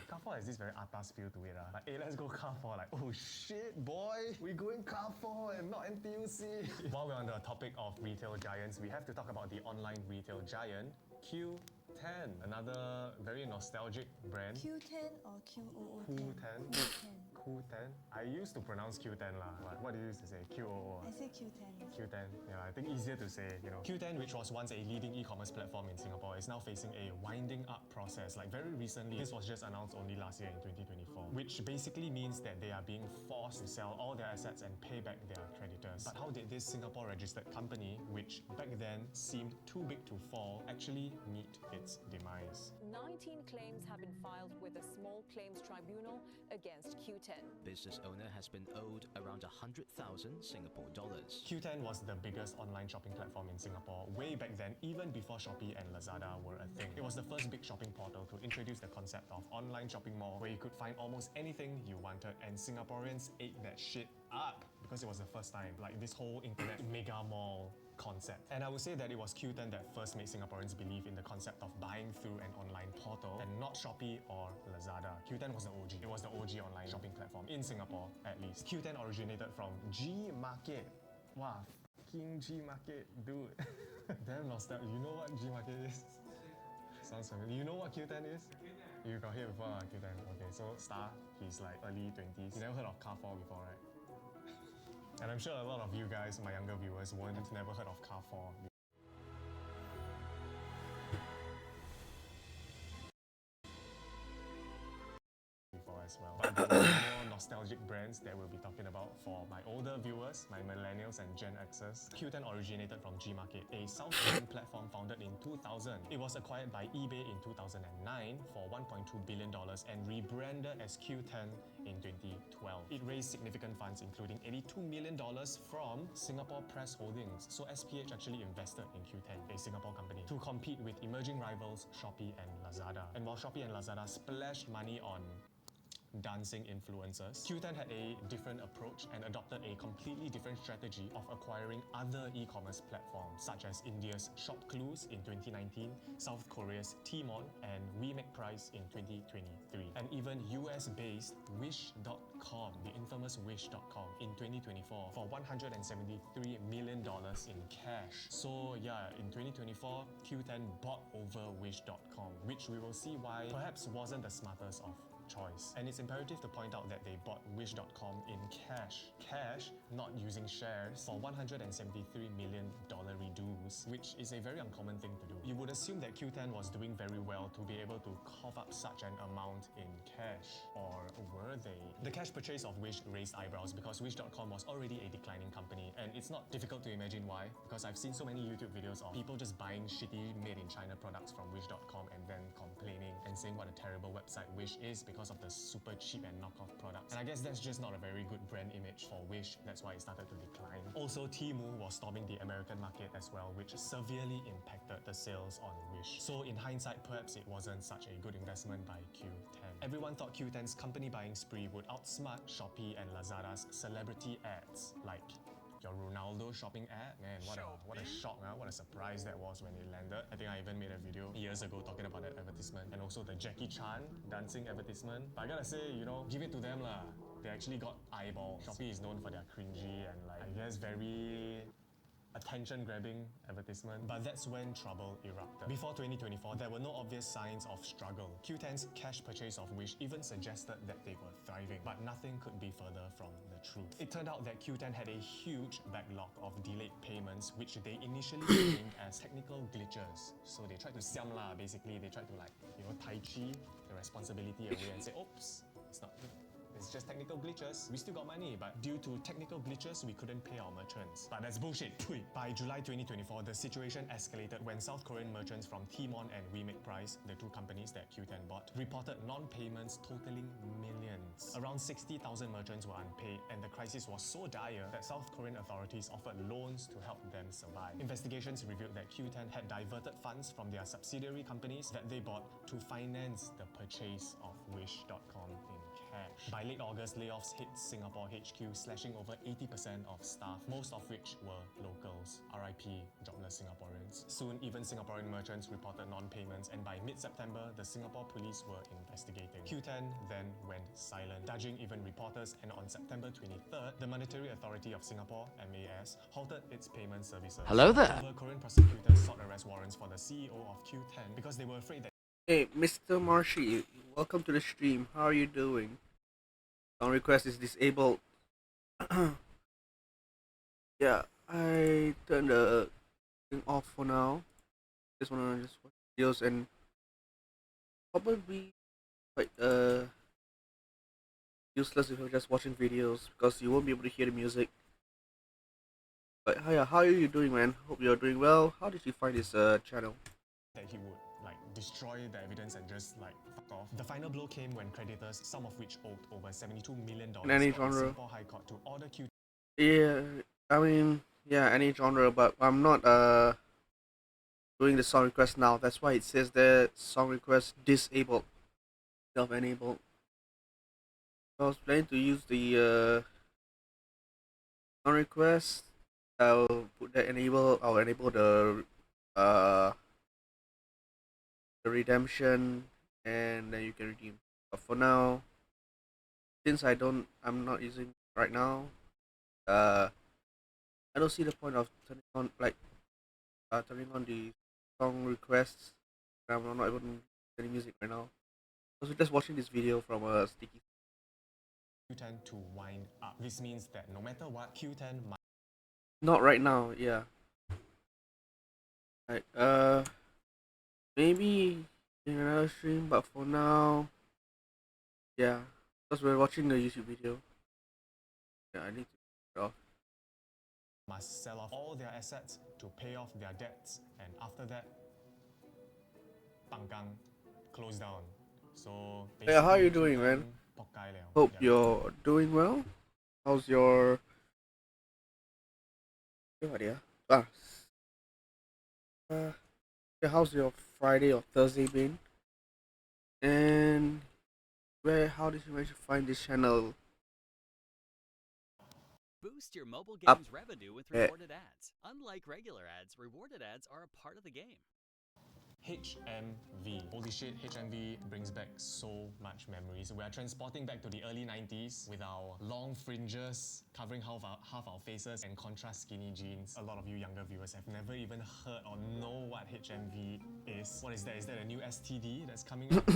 S4: Carrefour has this very atas feel to it. Like, hey, let's go Carrefour. Like, oh shit, boy, we're going Carrefour and not NTUC. While we're on the topic of retail giants, we have to talk about the online retail giant, Qoo10, another very nostalgic brand.
S6: Q10 or QOO10?
S4: Qoo10.
S6: Qoo10.
S4: Qoo10? I used to pronounce Q10 lah, but what do you used to say? QOO?
S6: I say Q10.
S4: Q10, yeah, I think easier to say, you know. Q10, which was once a leading e-commerce platform in Singapore, is now facing a winding up process. Like very recently, this was just announced only last year in 2024, which basically means that they are being forced to sell all their assets and pay back their creditors. But how did this Singapore-registered company, which back then seemed too big to fall, actually meet its demise?
S9: 19 claims have been filed with a small claims tribunal against Qoo10.
S10: Business owner has been owed around 100,000 Singapore dollars.
S4: Qoo10 was the biggest online shopping platform in Singapore way back then, even before Shopee and Lazada were a thing. It was the first big shopping portal to introduce the concept of online shopping mall, where you could find almost anything you wanted, and Singaporeans ate that shit up because it was the first time, like this whole internet mega mall concept. And I would say that it was Qoo10 that first made Singaporeans believe in the concept of buying through an online portal and not Shopee or Lazada. Qoo10 was the OG. It was the OG online shopping platform in Singapore, at least. Qoo10 originated from Gmarket. Wow, fucking Gmarket, dude. Damn nostalgic. You know what Gmarket is? Sounds familiar. You know what Qoo10 is? You got hear before, Qoo10. Okay, so Star, he's like early 20s. You never heard of Carrefour before, right? And I'm sure a lot of you guys, my younger viewers, never heard of Carrefour. Before as well. But there are more nostalgic brands that we'll be talking about for my older viewers, my millennials and Gen Xers. Qoo10 originated from Gmarket, a South Korean platform founded in 2000. It was acquired by eBay in 2009 for $1.2 billion and rebranded as Qoo10 in 2012. It raised significant funds, including $82 million from Singapore Press Holdings. So SPH actually invested in Qoo10, a Singapore company, to compete with emerging rivals Shopee and Lazada. And while Shopee and Lazada splashed money on dancing influencers, Qoo10 had a different approach and adopted a completely different strategy of acquiring other e-commerce platforms, such as India's ShopClues in 2019, South Korea's Tmall, and WeMakePrice in 2023, and even US-based Wish.com, the infamous Wish.com, in 2024 for $173 million in cash. So yeah, in 2024, Qoo10 bought over Wish.com, which we will see why perhaps wasn't the smartest of choice. And it's imperative to point out that they bought Wish.com in cash. Cash, not using shares, for $173 million reduce, which is a very uncommon thing to do. You would assume that Qoo10 was doing very well to be able to cough up such an amount in cash. Or were they? The cash purchase of Wish raised eyebrows because Wish.com was already a declining company, and it's not difficult to imagine why, because I've seen so many YouTube videos of people just buying shitty made-in-China products from Wish.com and then complaining and saying what a terrible website Wish is because of the super cheap and knockoff products. And I guess that's just not a very good brand image for Wish. That's why it started to decline. Also, Temu was storming the American market as well, which severely impacted the sales on Wish. So in hindsight, perhaps it wasn't such a good investment by Qoo10. Everyone thought Qoo10's company buying spree would outsmart Shopee and Lazada's celebrity ads, like your Ronaldo shopping ad. Man, what a shock, huh? What a surprise that was when it landed. I think I even made a video years ago talking about that advertisement, and also the Jackie Chan dancing advertisement. But I gotta say, you know, give it to them lah. They actually got eyeballs. Shopee is known for their cringy and like, I guess, very attention-grabbing advertisement, but that's when trouble erupted. Before 2024, there were no obvious signs of struggle. Qoo10's cash purchase of Wish even suggested that they were thriving, but nothing could be further from the truth. It turned out that Qoo10 had a huge backlog of delayed payments, which they initially claimed as technical glitches. So they tried to siam lah, basically. They tried to like, you know, Tai Chi the responsibility away and say, oops, it's not good. It's just technical glitches. We still got money, but due to technical glitches, we couldn't pay our merchants. But that's bullshit. Pui. By July 2024, the situation escalated when South Korean merchants from Tmall and WeMakePrice, the two companies that Qoo10 bought, reported non-payments totaling millions. Around 60,000 merchants were unpaid, and the crisis was so dire that South Korean authorities offered loans to help them survive. Investigations revealed that Qoo10 had diverted funds from their subsidiary companies that they bought to finance the purchase of Wish.com in cash. By late August, layoffs hit Singapore HQ, slashing over 80% of staff, most of which were locals. RIP, jobless Singaporeans. Soon, even Singaporean merchants reported non-payments, and by mid-September, the Singapore police were investigating. Qoo10 then went silent, dodging even reporters, and on September 23rd, the Monetary Authority of Singapore, MAS, halted its payment services.
S1: Hello there.
S4: However, Korean prosecutors sought arrest warrants for the CEO of Qoo10 because they were afraid that
S1: Hey, Mr. Marshy, welcome to the stream. How are you doing? Sound request is disabled. Yeah, I turned the thing off for now. Just wanna just watch videos and probably quite useless if you're just watching videos because you won't be able to hear the music. But yeah, how are you doing, man? Hope you're doing well. How did you find this channel?
S4: That he would like destroy the evidence and just like fuck off. The final blow came when creditors, some of which owed over $72 million,
S1: In any
S4: got the
S1: genre.
S4: Singapore High Court to order Q.
S1: Yeah, I mean, yeah, any genre, but I'm not doing the song request now. That's why it says that song request disabled, self-enabled. I was planning to use the song request. I'll put that enable. I'll enable uh the redemption, and then you can redeem. But for now, since I'm not using right now. I don't see the point of turning on the song requests. I'm not able to use any music right now. I was just watching this video from Sticky.
S4: Q10 to wind up. This means that no matter what, Q10 might.
S1: Not right now, yeah. Right, maybe in another stream, but for now, yeah, because we're watching the YouTube video. Yeah, I need to turn it off.
S4: Must sell off all their assets to pay off their debts, and after that, Pangkang closed down. So
S1: Yeah, how are you doing, man? Hope you're doing well. How's your yeah, how's your Friday or Thursday been? And how did you manage to find this channel?
S11: Boost your mobile
S1: Up
S11: game's revenue with
S1: there.
S11: rewarded ads. Unlike regular ads, rewarded ads are a part of the game.
S4: HMV. Holy shit, HMV brings back so much memories. We are transporting back to the early 90s with our long fringes covering half our faces and contrast skinny jeans. A lot of you younger viewers have never even heard or know what HMV is. What is that? Is that a new STD that's coming up?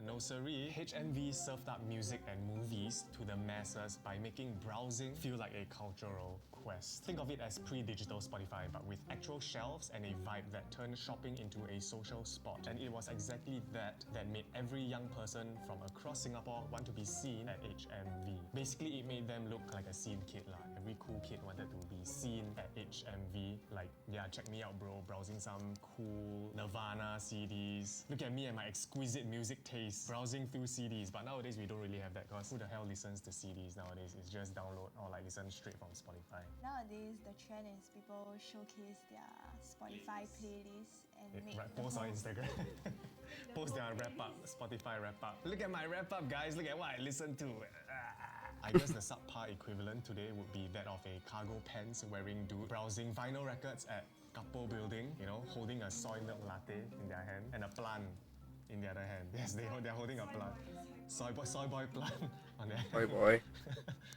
S4: No siree. HMV served up music and movies to the masses by making browsing feel like a cultural quest. Think of it as pre-digital Spotify, but with actual shelves and a vibe that turned shopping into a social spot. And it was exactly that made every young person from across Singapore want to be seen at HMV. Basically, it made them look like a scene kid lah. Every cool kid wanted to be seen at HMV. Like, yeah, check me out bro, browsing some cool Nirvana CDs. Look at me and my exquisite music taste, browsing through CDs. But nowadays, we don't really have that, because who the hell listens to CDs nowadays? It's just download or like listen straight from Spotify.
S6: Nowadays, the trend is people showcase their Spotify playlists and make
S4: Post on Instagram. Post their wrap up, Spotify wrap up. Look at my wrap up, guys. Look at what I listen to. I guess the subpar equivalent today would be that of a cargo pants wearing dude browsing vinyl records at Kapo building, you know, holding a soy milk latte in their hand and a plant in the other hand. Yes, they're holding a plant. Soy boy plant on their hand.
S1: Soy boy.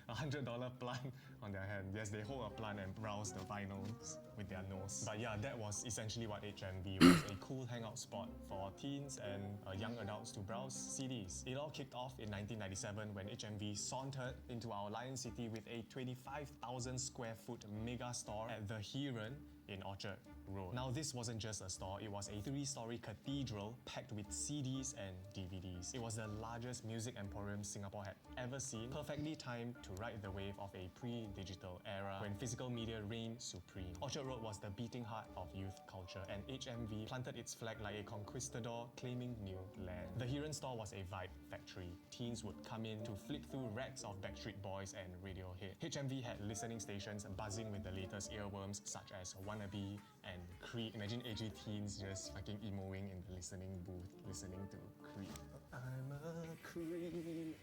S4: $100 plant on their hand. Yes, they hold a plant and browse the vinyls with their nose. But yeah, that was essentially what HMV was, a cool hangout spot for teens and young adults to browse CDs. It all kicked off in 1997 when HMV sauntered into our Lion City with a 25,000 square foot mega store at the Heron in Orchard Road. Now, this wasn't just a store, it was a 3-story cathedral packed with CDs and DVDs. It was the largest music emporium Singapore had ever seen, perfectly timed to ride the wave of a pre-digital era when physical media reigned supreme. Orchard Road was the beating heart of youth culture, and HMV planted its flag like a conquistador claiming new land. The Heron store was a vibe factory. Teens would come in to flip through racks of Backstreet Boys and Radiohead. HMV had listening stations buzzing with the latest earworms such as Wannabe and Creed. Imagine AG teens just fucking emoing in the listening booth, listening to Creed. I'm a Creed,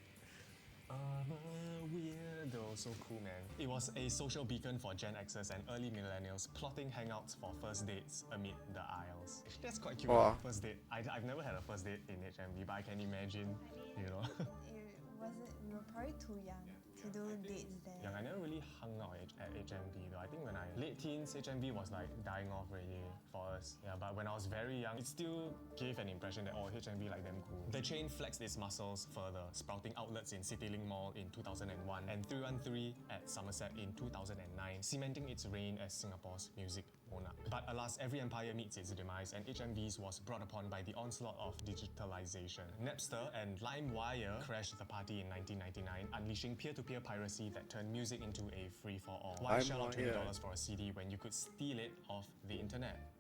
S4: I'm a weirdo. So cool, man. It was a social beacon for Gen Xers and early millennials plotting hangouts for first dates amid the aisles. That's quite cute.
S1: Wow.
S4: First date. I've never had a first date in HMV, but I can imagine, you know.
S6: we were probably too young to do dates there.
S4: Young, I never really hung out at HMV though. I think when I late teens, HMV was like dying off already for us. Yeah, but when I was very young, it still gave an impression that oh, HMV like them cool. The chain flexed its muscles further, sprouting outlets in CityLink Mall in 2001 and 313 at Somerset in 2009, cementing its reign as Singapore's music monarch. But alas, every empire meets its demise, and HMV's was brought upon by the onslaught of digitalization. Napster and LimeWire crashed the party in 1999, unleashing peer-to-peer piracy that turned music into a free-for-all. Why shell out $20 for a CD when you could steal it off the internet?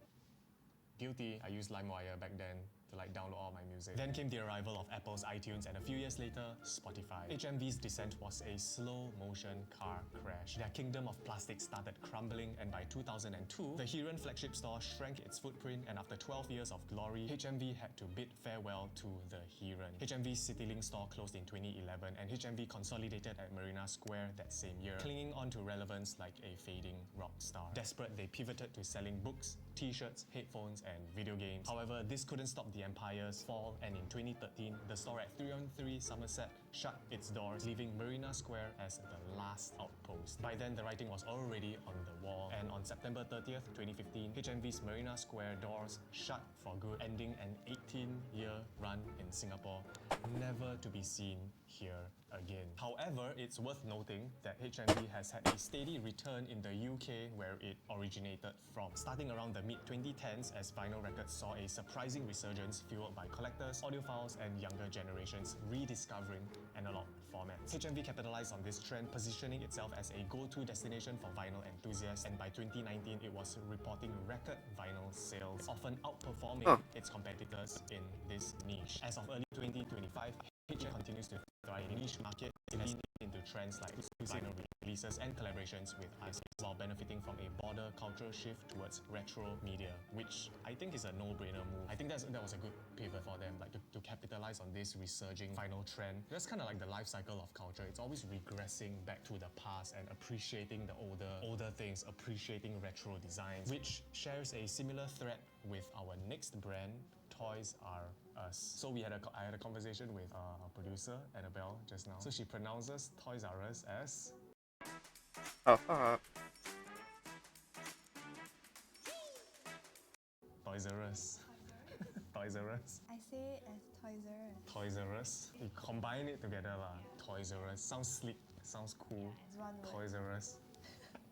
S4: Guilty. I used LimeWire back then to like download all my music. Then came the arrival of Apple's iTunes and a few years later, Spotify. HMV's descent was a slow motion car crash. Their kingdom of plastic started crumbling, and by 2002, the Heeren flagship store shrank its footprint, and after 12 years of glory, HMV had to bid farewell to the Heeren. HMV's CityLink store closed in 2011, and HMV consolidated at Marina Square that same year, clinging on to relevance like a fading rock star. Desperate, they pivoted to selling books, t-shirts, headphones, and video games. However, this couldn't stop the empire's fall, and in 2013, the store at 313 Somerset shut its doors, leaving Marina Square as the last outpost. By then, the writing was already on the wall, and on September 30th, 2015, HMV's Marina Square doors shut for good, ending an 18-year run in Singapore, never to be seen here again. However, it's worth noting that HMV has had a steady return in the UK where it originated from, starting around the mid-2010s as vinyl records saw a surprising resurgence fueled by collectors, audiophiles, and younger generations rediscovering analog formats. HMV capitalized on this trend, positioning itself as a go-to destination for vinyl enthusiasts, and by 2019 it was reporting record vinyl sales, often outperforming its competitors in this niche. As of early 2025, HMV continues to thrive in a niche market, leaning into trends like vinyl releases and collaborations with artists, while benefiting from a broader cultural shift towards retro media, which I think is a no-brainer move. I think that was a good pivot for them, like to capitalize on this resurging vinyl trend. That's kind of like the life cycle of culture. It's always regressing back to the past and appreciating the older things, appreciating retro designs, which shares a similar thread with our next brand, Toys R Us. So I had a conversation with our producer, Annabelle, just now. So she pronounces Toys R Us as... Toys R Us. Toys R Us.
S6: I say it as Toys R Us.
S4: Toys R Us. You combine it together lah. Toys R Us. Sounds sleek. Sounds cool.
S6: It's one word.
S4: Toys R Us.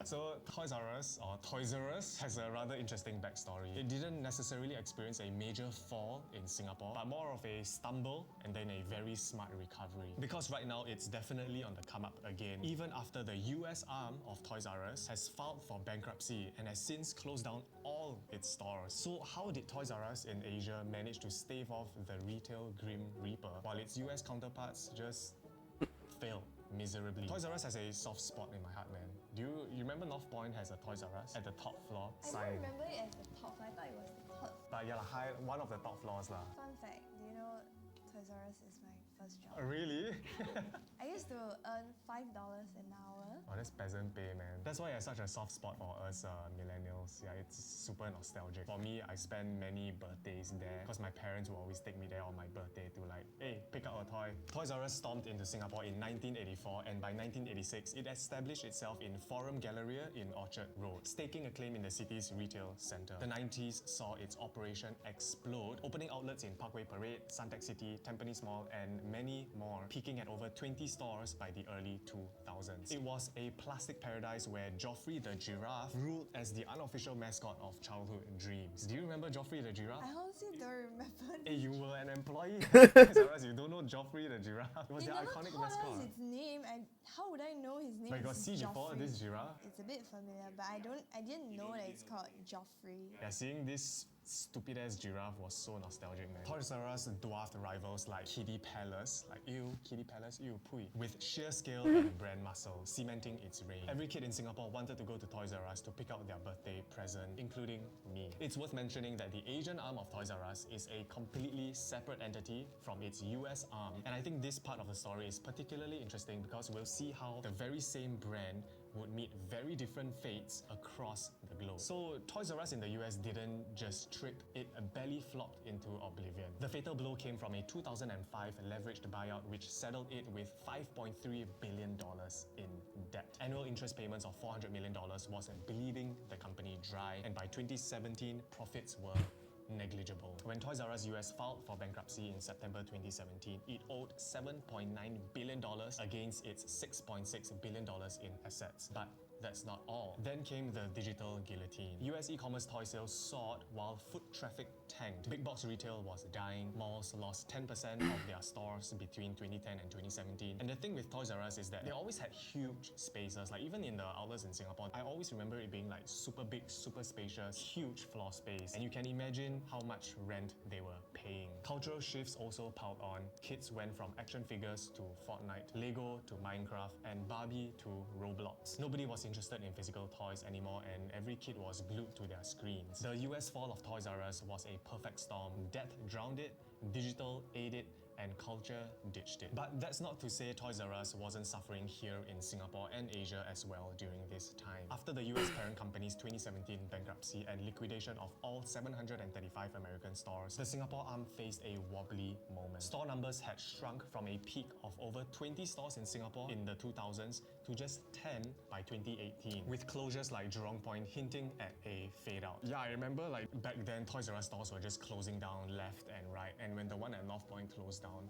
S4: So Toys R Us, or Toys R Us, has a rather interesting backstory. It didn't necessarily experience a major fall in Singapore, but more of a stumble and then a very smart recovery. Because right now it's definitely on the come up again, even after the US arm of Toys R Us has filed for bankruptcy and has since closed down all its stores. So how did Toys R Us in Asia manage to stave off the retail Grim Reaper while its US counterparts just failed miserably? Toys R Us has a soft spot in my heart, man. Do you remember North Point has a Toys R Us at the top floor?
S6: I don't remember it as the top floor. I thought it was the top.
S4: But yeah, one of the top floors lah.
S6: Fun fact, do you know Toys R Us is my first job?
S4: Really?
S6: I used to earn $5 an hour.
S4: Oh, that's peasant pay, man. That's why it has such a soft spot for us millennials. Yeah, it's super nostalgic. For me, I spent many birthdays there because my parents will always take me there on my birthday to like, hey, pick up a toy. Toys R Us stormed into Singapore in 1984, and by 1986, it established itself in Forum Galleria in Orchard Road, staking a claim in the city's retail centre. The 90s saw its operation explode, opening outlets in Parkway Parade, Suntec City, Tampines Mall, and many more, peaking at over 20 stores by the early 2000s. It was a plastic paradise where Joffrey the Giraffe ruled as the unofficial mascot of childhood dreams. Do you remember Joffrey the Giraffe?
S6: I honestly don't remember.
S4: Hey, you were an employee at Toys R Us, you don't know Joffrey the Giraffe? It was
S6: They
S4: their
S6: never
S4: iconic
S6: told
S4: mascot.
S6: us its name, and how would I know his name?
S4: But you got
S6: is
S4: see before
S6: Joffrey.
S4: this giraffe?
S6: It's a bit familiar, but I didn't know that it's called Joffrey.
S4: Yeah, seeing this stupid ass giraffe was so nostalgic, man. Toys R Us dwarfed rivals like Kiddy Palace, like ew, Kiddy Palace, ew, pui, with sheer scale and brand muscle, cementing its reign. Every kid in Singapore wanted to go to Toys R Us to pick out their birthday present, including me. It's worth mentioning that the Asian arm of Toys R Us is a completely separate entity from its US arm, and I think this part of the story is particularly interesting because we'll see how the very same brand would meet very different fates across the globe. So Toys R Us in the US didn't just trip, it belly flopped into oblivion. The fatal blow came from a 2005 leveraged buyout which settled it with $5.3 billion in debt. Annual interest payments of $400 million was bleeding the company dry, and by 2017, profits were negligible. When Toys R Us US filed for bankruptcy in September 2017, it owed $7.9 billion against its $6.6 billion in assets. But that's not all. Then came the digital guillotine. US e-commerce toy sales soared while foot traffic tanked. Big box retail was dying. Malls lost 10% of their stores between 2010 and 2017. And the thing with Toys R Us is that they always had huge spaces. Like even in the outlets in Singapore, I always remember it being like super big, super spacious, huge floor space. And you can imagine how much rent they were paying. Cultural shifts also piled on. Kids went from action figures to Fortnite, Lego to Minecraft, and Barbie to Roblox. Nobody was interested in physical toys anymore, and every kid was glued to their screens. The US fall of Toys R Us was a perfect storm. Death drowned it, digital ate it, and culture ditched it. But that's not to say Toys R Us wasn't suffering here in Singapore and Asia as well during this time. After the US parent company's 2017 bankruptcy and liquidation of all 735 American stores, the Singapore arm faced a wobbly moment. Store numbers had shrunk from a peak of over 20 stores in Singapore in the 2000s to just 10 by 2018, with closures like Jurong Point hinting at a fade out. Yeah, I remember like back then Toys R Us stores were just closing down left and right, and when the one at North Point closed down,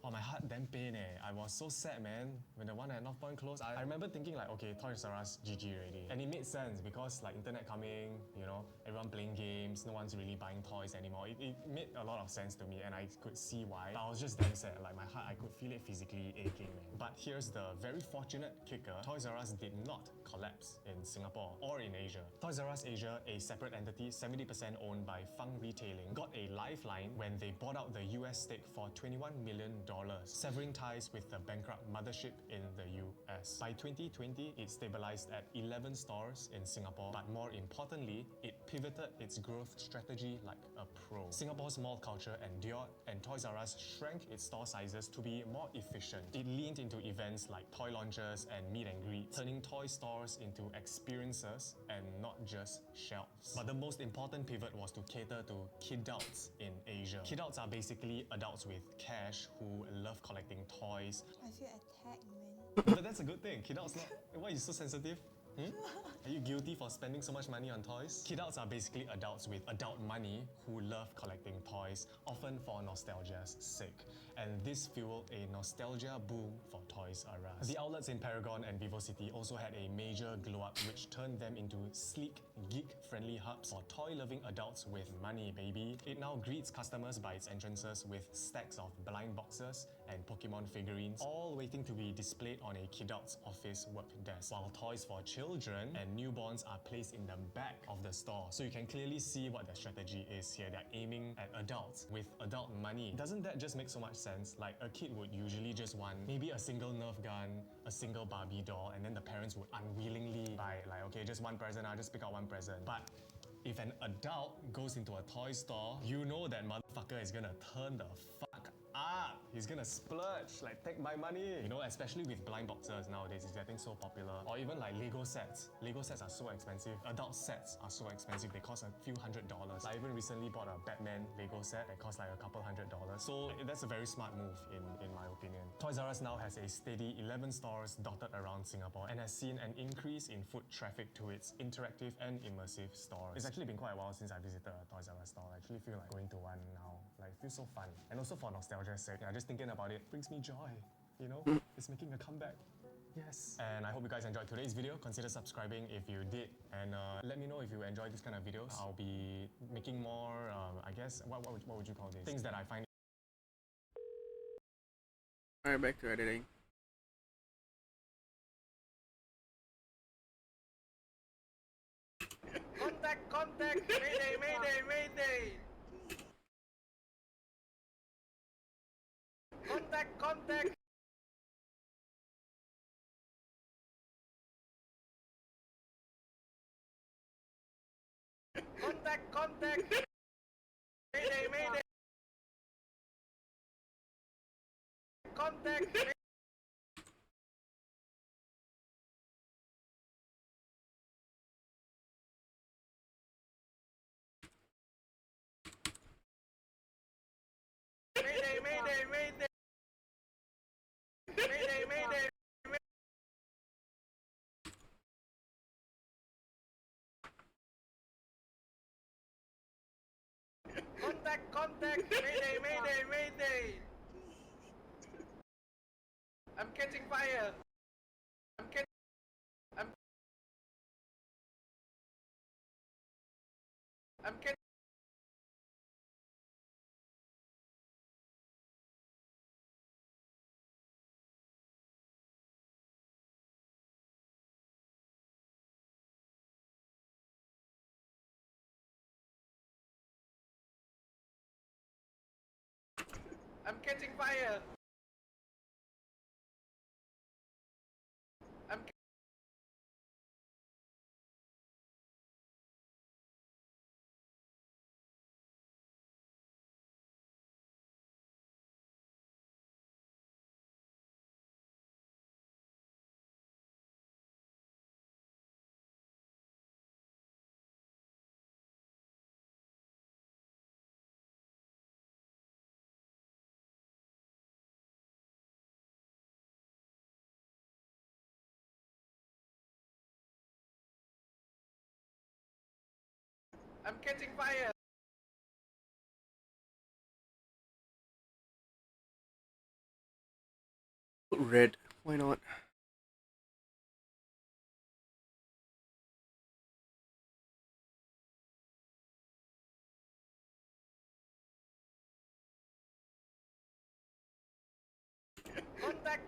S4: oh, my heart damn pain eh. I was so sad, man. When the one at North Point closed, I remember thinking like, okay, Toys R Us GG already. And it made sense because like internet coming, you know, everyone playing games, no one's really buying toys anymore. It made a lot of sense to me, and I could see why. But I was just damn sad. Like my heart, I could feel it physically aching, man. But here's the very fortunate kicker. Toys R Us did not collapse in Singapore or in Asia. Toys R Us Asia, a separate entity 70% owned by Fung Retailing, got a lifeline when they bought out the US stake for $21 million, severing ties with the bankrupt mothership in the US. By 2020, it stabilized at 11 stores in Singapore, but more importantly, it pivoted its growth strategy like a pro. Singapore's mall culture endured, and Toys R Us shrank its store sizes to be more efficient. It leaned into events like toy launches and meet and greets, turning toy stores into experiences and not just shelves. But the most important pivot was to cater to kidults in Asia. Kidults are basically adults with cash who love collecting toys.
S6: I feel attacked, man.
S4: But that's a good thing. Kidults not... Why are you so sensitive? Are you guilty for spending so much money on toys? Kidults are basically adults with adult money who love collecting toys, often for nostalgia's sake. And this fueled a nostalgia boom for Toys R Us. The outlets in Paragon and VivoCity also had a major glow-up which turned them into sleek, geek-friendly hubs for toy-loving adults with money, baby. It now greets customers by its entrances with stacks of blind boxes and Pokemon figurines, all waiting to be displayed on a kidult's office work desk, while toys for children and newborns are placed in the back of the store. So you can clearly see what their strategy is here. They're aiming at adults with adult money. Doesn't that just make so much sense? Like a kid would usually just want maybe a single Nerf gun, a single Barbie doll, and then the parents would unwillingly buy like, okay, just one present, I'll just pick out one present. But if an adult goes into a toy store, you know that motherfucker is gonna turn the fuck up. He's gonna splurge, like take my money. You know, especially with blind boxes nowadays, it's getting so popular. Or even like Lego sets. Lego sets are so expensive. Adult sets are so expensive, they cost a few $100s. I even recently bought a Batman Lego set that cost like a couple $100s. So that's a very smart move in my opinion. Toys R Us now has a steady 11 stores dotted around Singapore and has seen an increase in foot traffic to its interactive and immersive stores. It's actually been quite a while since I visited a Toys R Us store. I actually feel like going to one now. Like, it feels so fun. And also for nostalgia's sake, just thinking about it brings me joy. You know, it's making a comeback. Yes. And I hope you guys enjoyed today's video. Consider subscribing if you did. And let me know if you enjoy this kind of videos. I'll be making more, I guess, what would you call this? Things that I find...
S1: Alright, back to editing.
S2: Contact! Mayday! Contact! Contact! Mayday! Contact! Contact! Mayday, mayday, mayday! I'm catching fire! I'm catching... I'm catching... I'm catching fire! I'm... I'm catching fire!
S1: Red. Why not?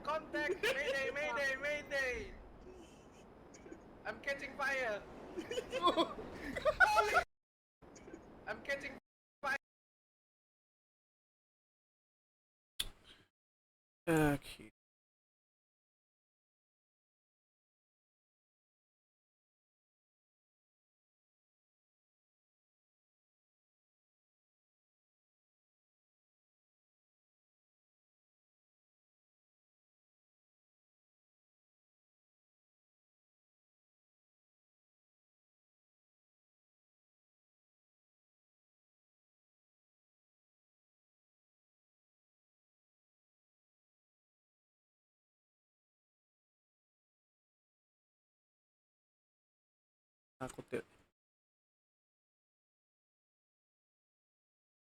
S2: Contact! Mayday, mayday, mayday! I'm catching fire! I'm catching fire!
S1: Okay. Takot eh.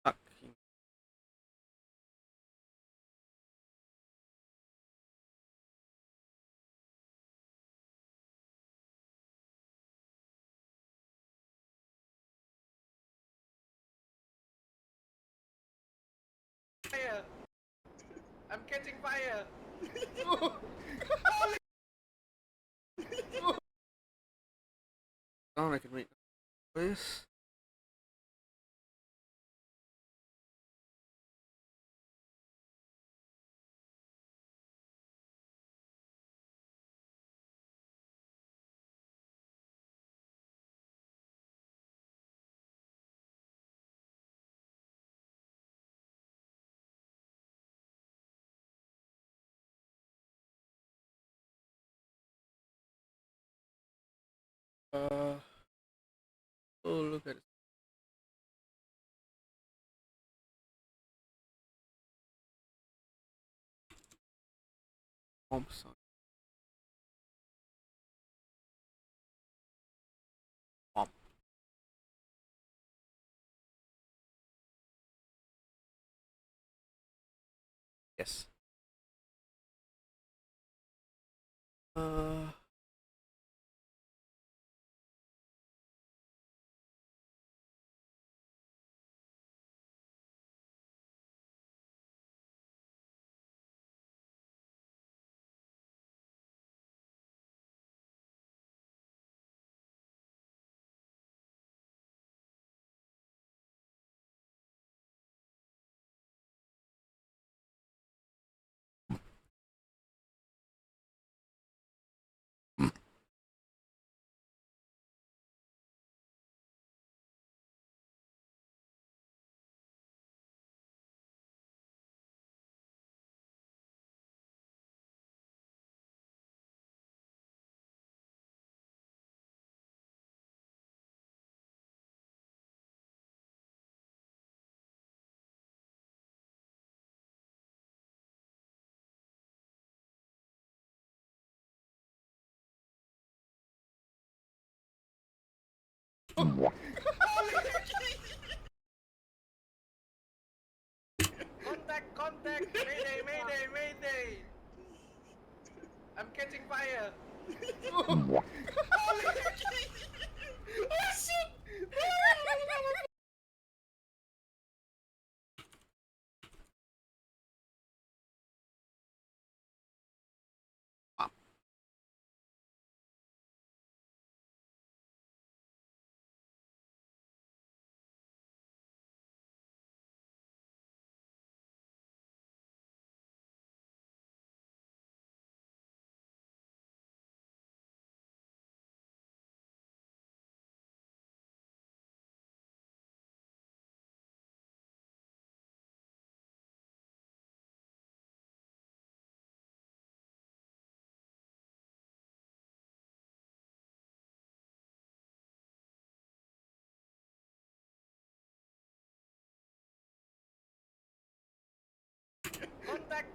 S1: Fucking.
S2: Fire! I'm catching fire!
S1: Oh, I can make this. Oh, look at it. Thompson. Bomb. Yes. Uh.
S2: I'm catching fire.
S1: Oh shit!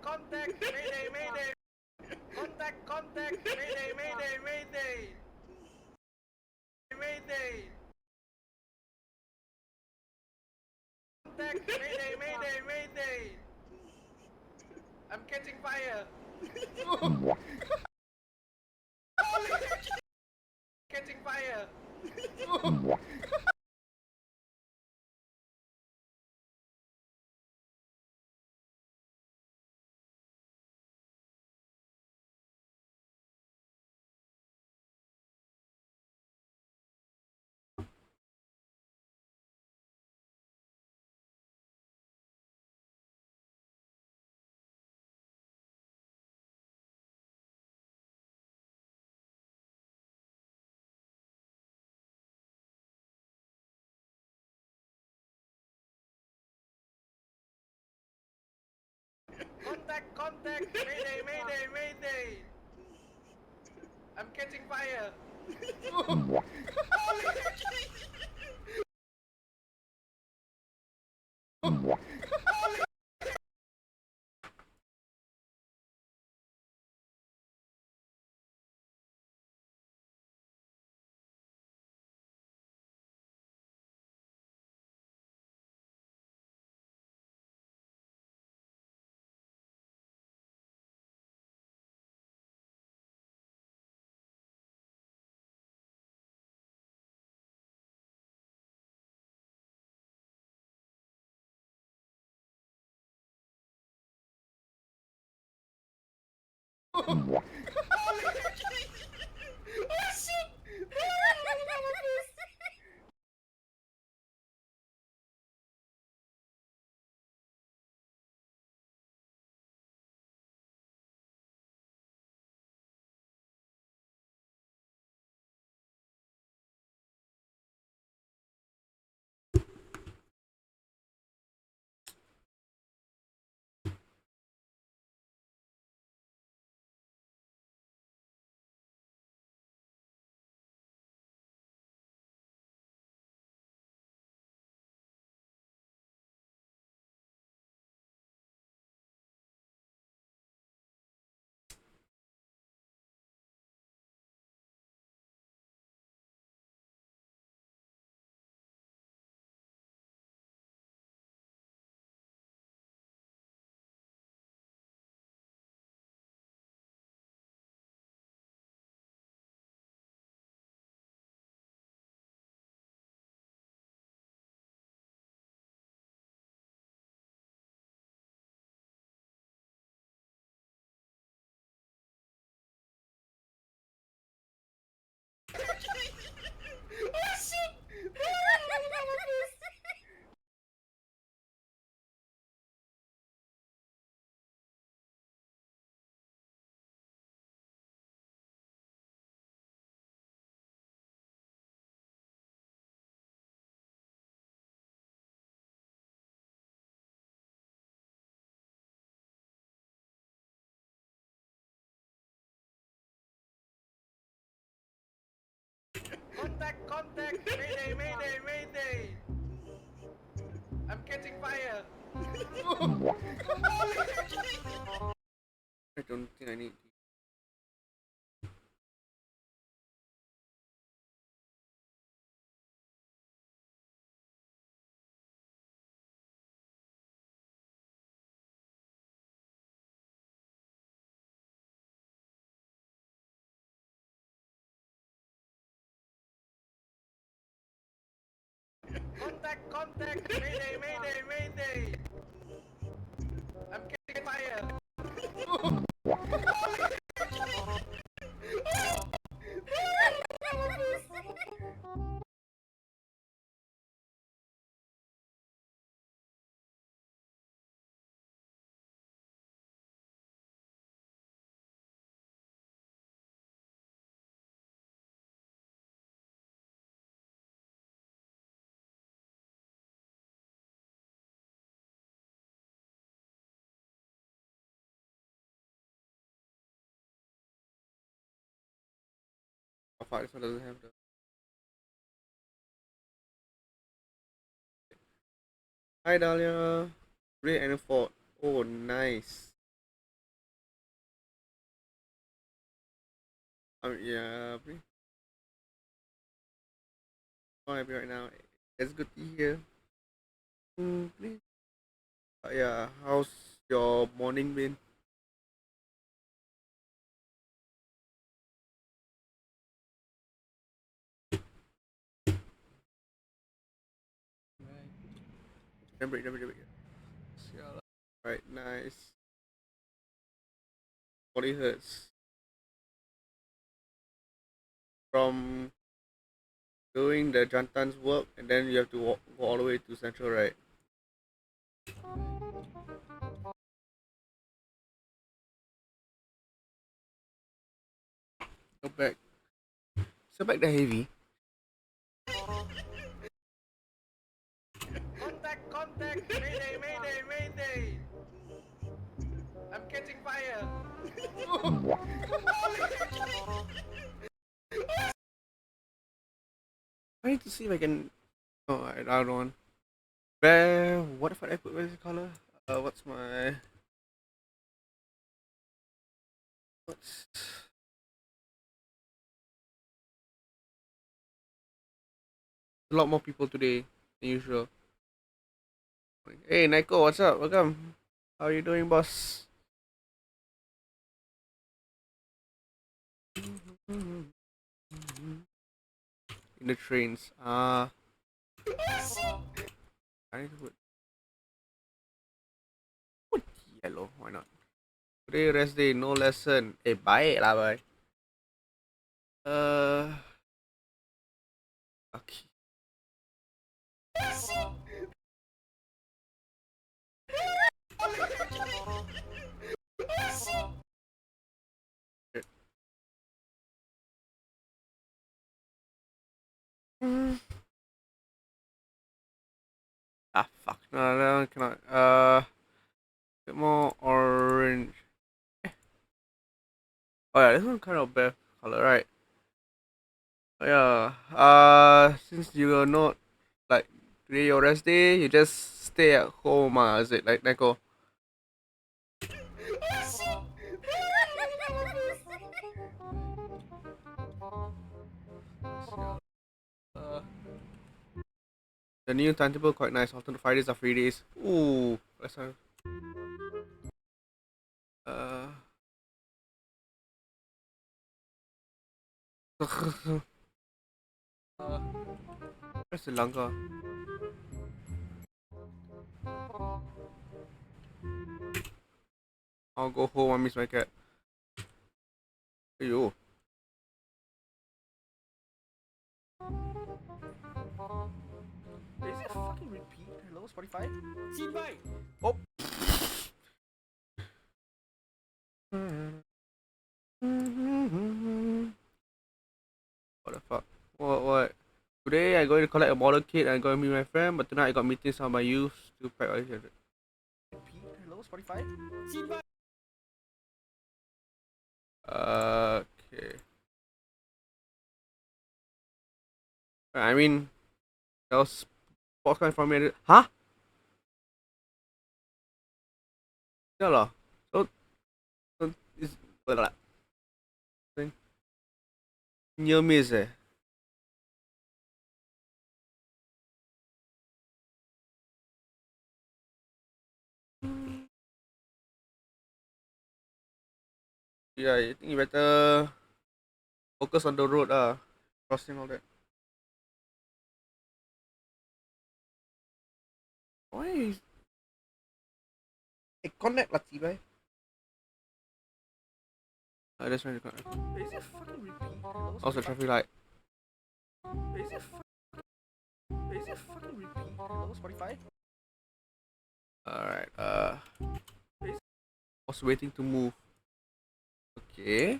S2: Contact, mayday, mayday. Contact, mayday, mayday, mayday. Mayday. Contact, mayday, mayday, mayday. I'm catching fire. Catching fire. Contact, mayday, mayday, mayday. I'm catching fire. Contact, mayday, mayday, mayday. I'm catching fire.
S1: I don't think I need
S2: Contact! Mayday! I'm catching fire!
S1: How far this one doesn't have the. Hi Dahlia. Ray and Ford. Oh, nice. Yeah, pretty happy right now. It's good to hear. Please. Yeah, how's your morning been? Remember it. Right, nice. 40 hertz. From doing the Jantan's work, and then you have to walk, go all the way to Central, right? Go back. So back the heavy.
S2: Contact! Mayday! I'm catching fire!
S1: I need to see if I can. Oh, I don't want. Where? What if I put? What is the color? What's my? What's? A lot more people today than usual. Hey, Nico, what's up? Welcome. How are you doing, boss? In the trains. I need to put yellow. Why not? Today rest day, no lesson. Baik lah, boy. Okay. Fuck. No, cannot. Bit more orange. Oh yeah, this one kind of bad color, right? Oh, yeah. Since you are not like today your rest day, you just stay at home. Is it like Neko? The new timetable quite nice. Alternate Fridays are free days. Ooh, that's nice. Where's Sri Lanka? I'll go home. I miss my cat. Ayo. Is it a fucking repeat? Hello, Spotify? Oh. What the fuck? What? Today I going to collect a model kit and I'm going to meet my friend, but tonight I got meetings on my youth to pack all this shit. Repeat? Hello, Spotify? Okay. I mean, that was what's coming from me. Huh? Yeah lah. So is what thing? Near miss Yeah, I think you better focus on the road crossing all that. Why is... Hey, connect lah, T-Bay. That's trying to connect. Also, traffic light.
S2: Spotify?
S1: Alright, was waiting to move. Okay.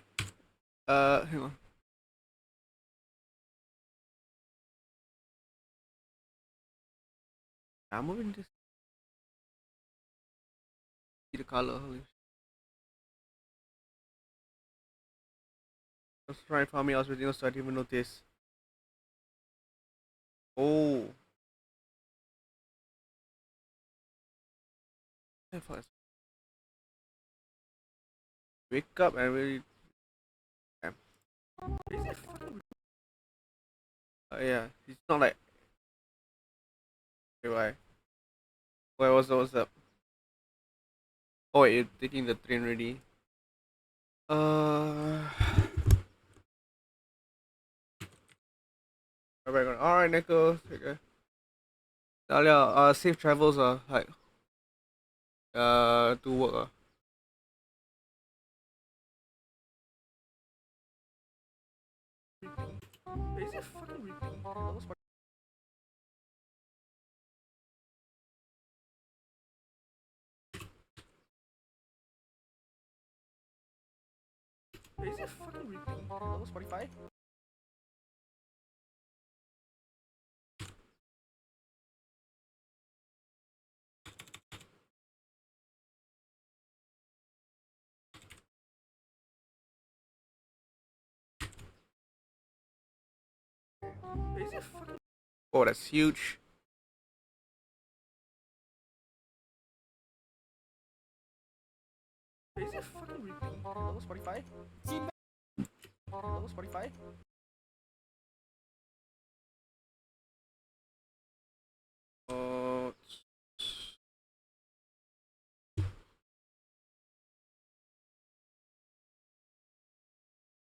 S1: Hang on. I'm moving this. See the color. Holy shit. I was trying to find me. I was waiting, so I didn't even notice. Oh. Wake up and really. Damn. Yeah, it's not like. Okay, why? What's up? Oh, wait, you're taking the train already. Alright, Nico. Okay. Dalia, safe travels, like, to work,
S2: Spotify?
S1: Oh, that's huge.
S2: Spotify? Spotify?
S1: Oh,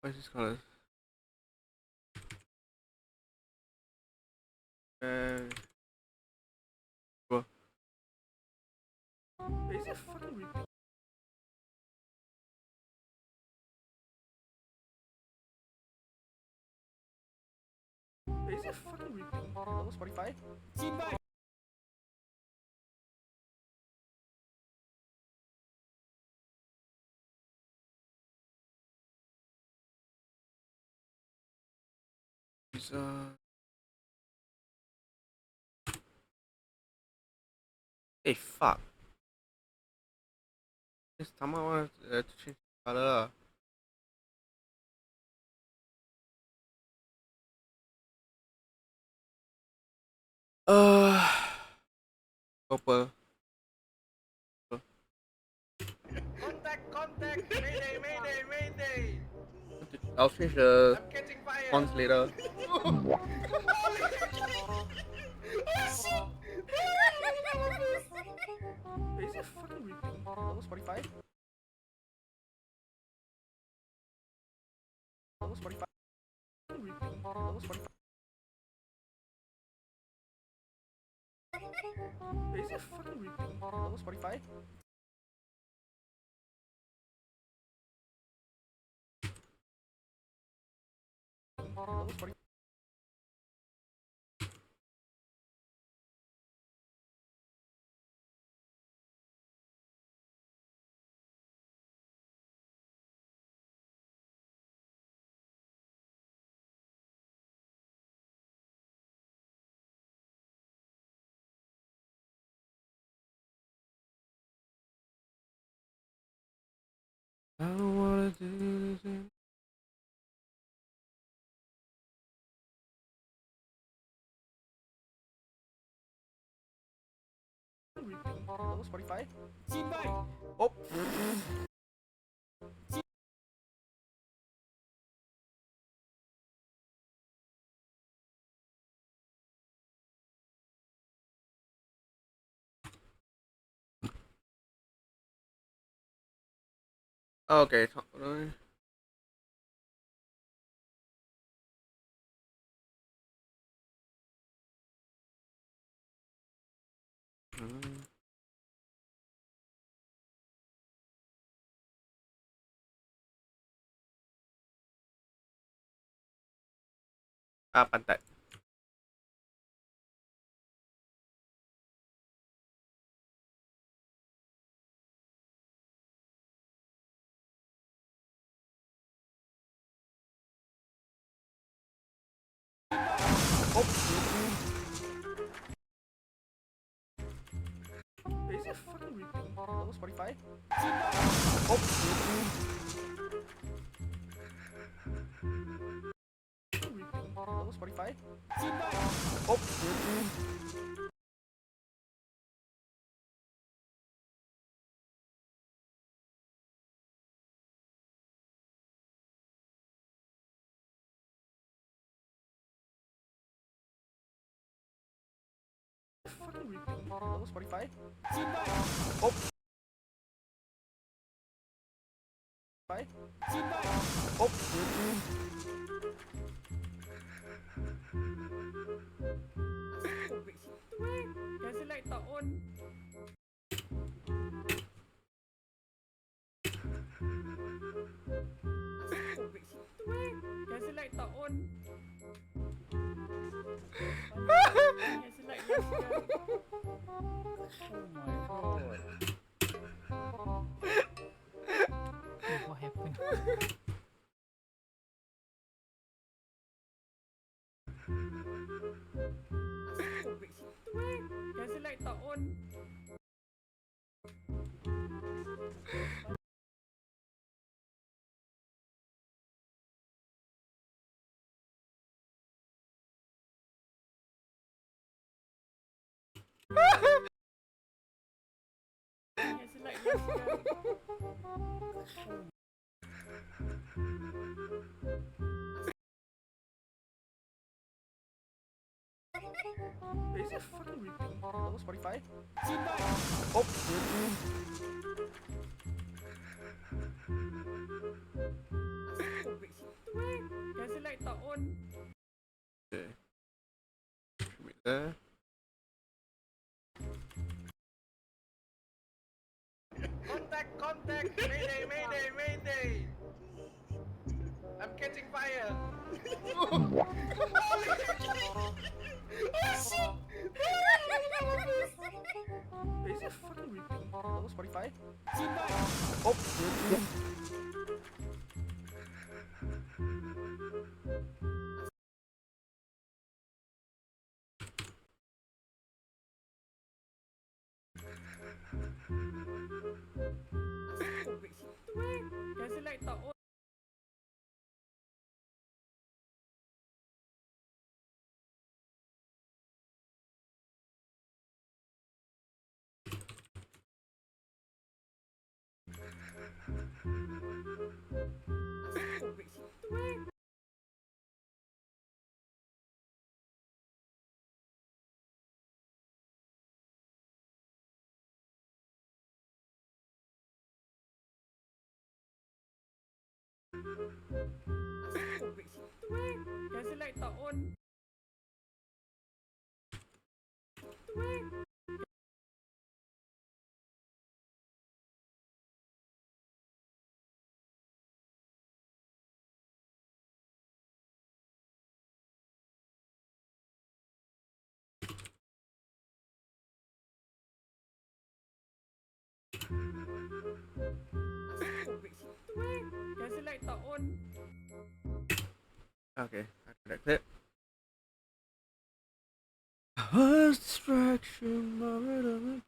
S1: what is this color? Bro.
S2: Spotify?
S1: It's, hey, fuck. This time I want to change color. Purple.
S2: Contact! Mayday!
S1: I'll change the
S2: I'm catching fire!
S1: fonts later.
S2: Spotify? Spotify? Spotify? Spotify? Spotify?
S1: I don't wanna do this.
S2: Spotify?
S1: Oh. Okay. Ah, pantat. Is it fucking repeat? Hello, Spotify? Oh! Repeat. Hello, Spotify? Oh! Fucking repeat. Hello, Spotify? Oh! Bye. Oh!
S2: Kasi like taon. Kasi like taon. Kasi like last year. Oh my god.
S12: What happened?
S2: Kasi like taon. Kasi like last year.
S1: Is it fucking repeat? Hello, Spotify? Oh!
S2: Kasi like taon.
S1: Okay. Should be there.
S2: Contact! Mayday, mayday, mayday! I'm catching fire! Oh shit!
S1: Is it fucking repeat? Hello, Spotify? Oh!
S2: Kasi like taon. Kasi like taon. Kasi like taon.
S1: Okay, after that clip. A distraction, clip.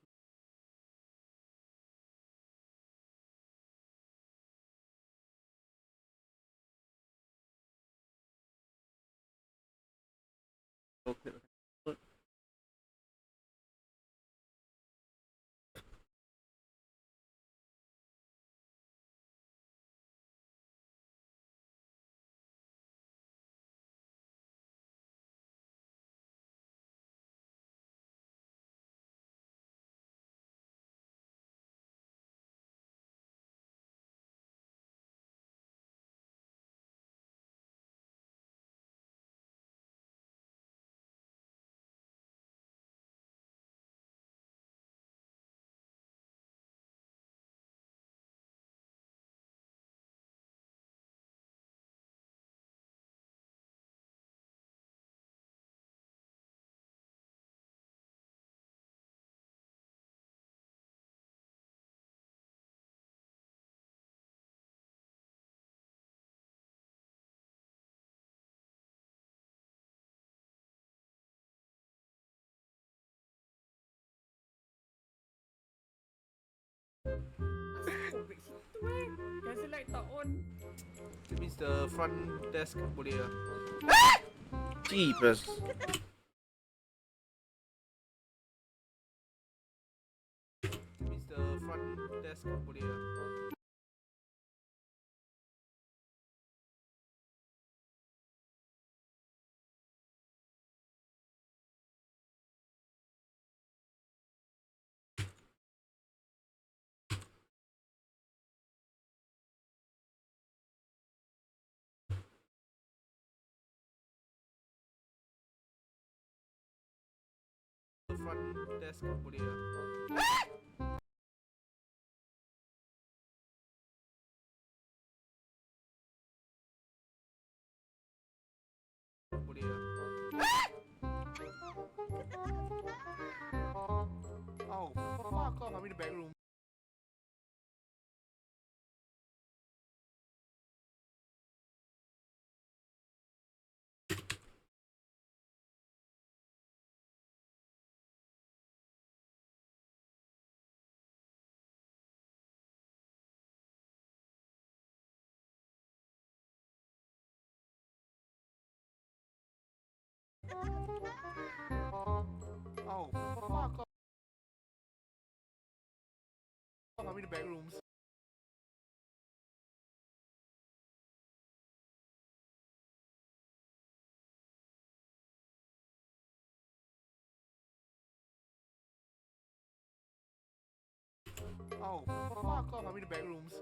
S1: That means the front desk boleh lah. Jeepers. That means the front desk boleh lah. The front desk boleh lah. Boleh lah. Oh, fuck off, I'm in the back room. Oh, fuck off. I'm in the back rooms. Oh, fuck off, I'm in the back rooms.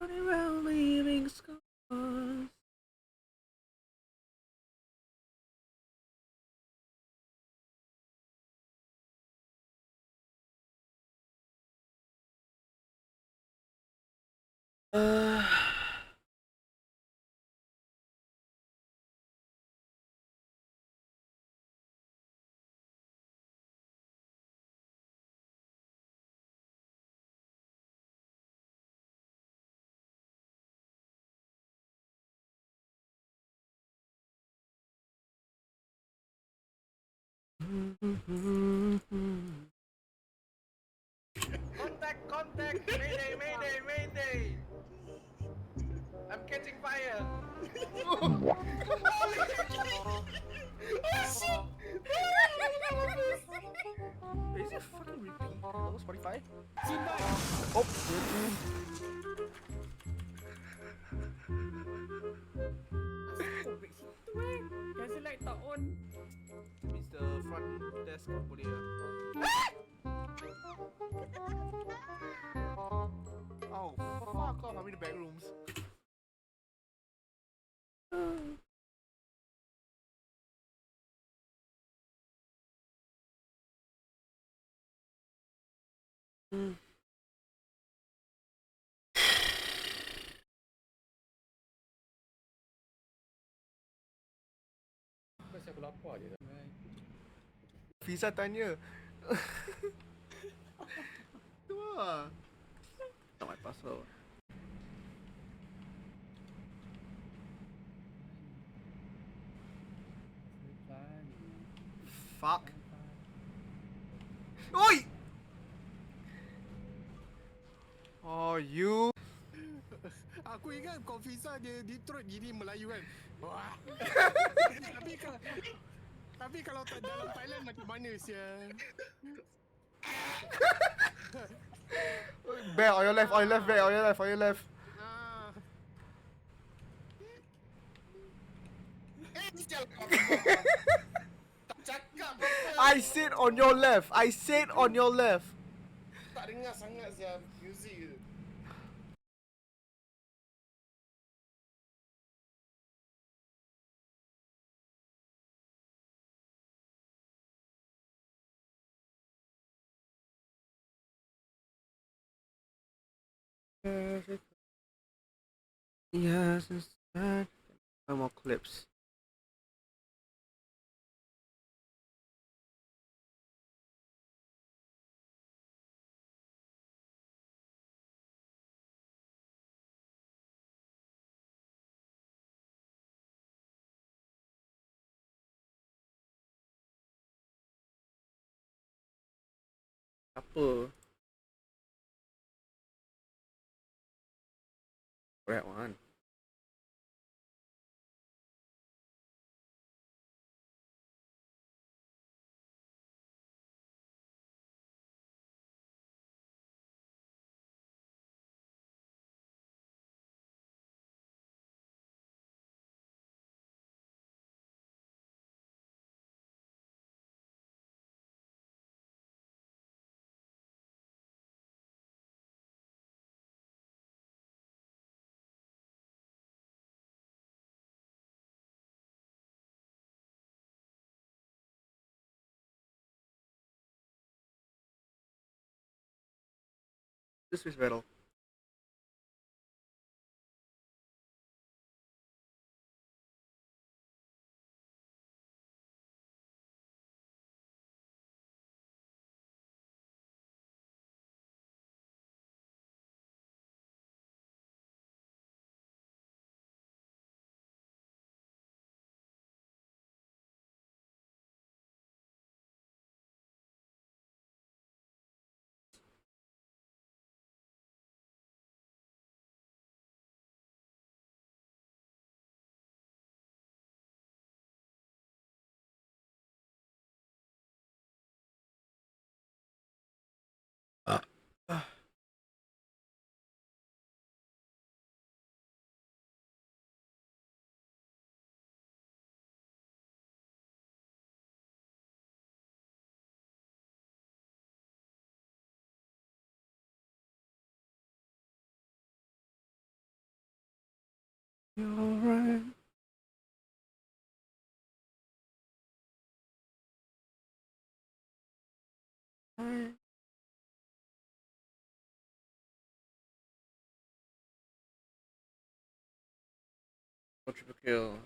S1: Running around leaving scars.
S2: Contact! Mayday, mayday, mayday! I'm catching fire!
S1: Is it fucking repeat? Hello, Spotify? Oh,
S2: Kasi like taon.
S1: that means the front desk boleh lah. Oh, fuck off, I'm in the back rooms.
S2: Kasi aku lapar je.
S1: Fiza tanya. Tu lah. Not my password. Fuck. Oi! Oh, you.
S5: Aku ingat Confisa dia Detroit gini Melayu kan. Wah. tapi kalau tak dalam Thailand macam mana sia?
S1: Bear on your left, on your left, bear on your left, on your left. I said on your left. I said on your left.
S5: Tak dengar sangat sia music tu.
S1: Yes, instead. No more clips. Apa? That one. This is battle. You're right. Triple kill.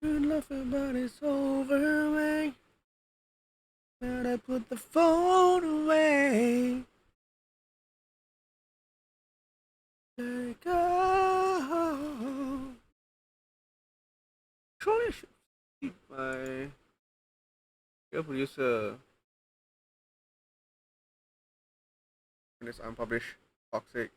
S1: Good laughing, but it's over, man. Better put the phone away. Let it go. Surely I should keep my producer. When it's unpublished, toxic.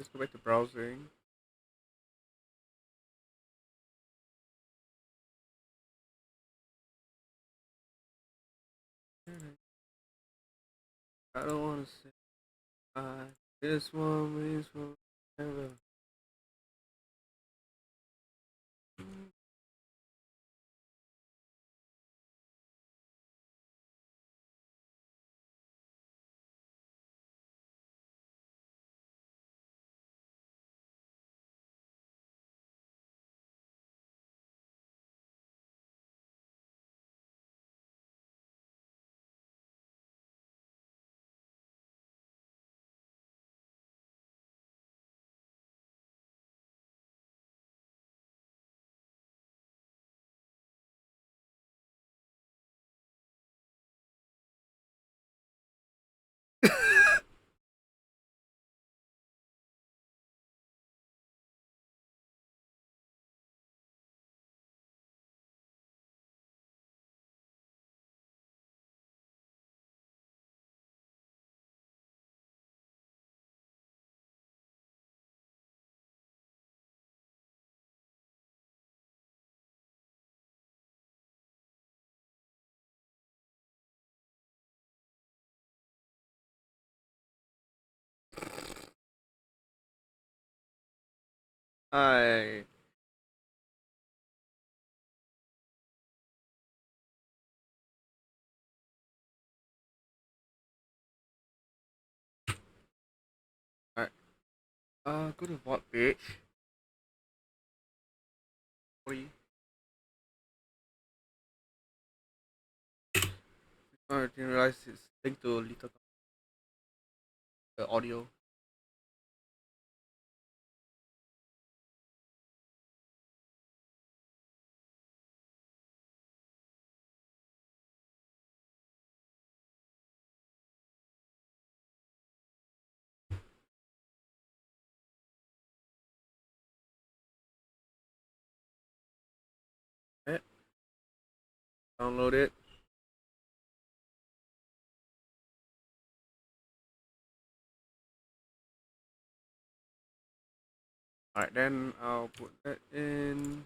S1: Let's go back to browsing. I don't want to say this one means forever. I Alright. Go to bot page. Free. I didn't realize it's linked to little the audio. Okay. Download it. Alright, then I'll put that in.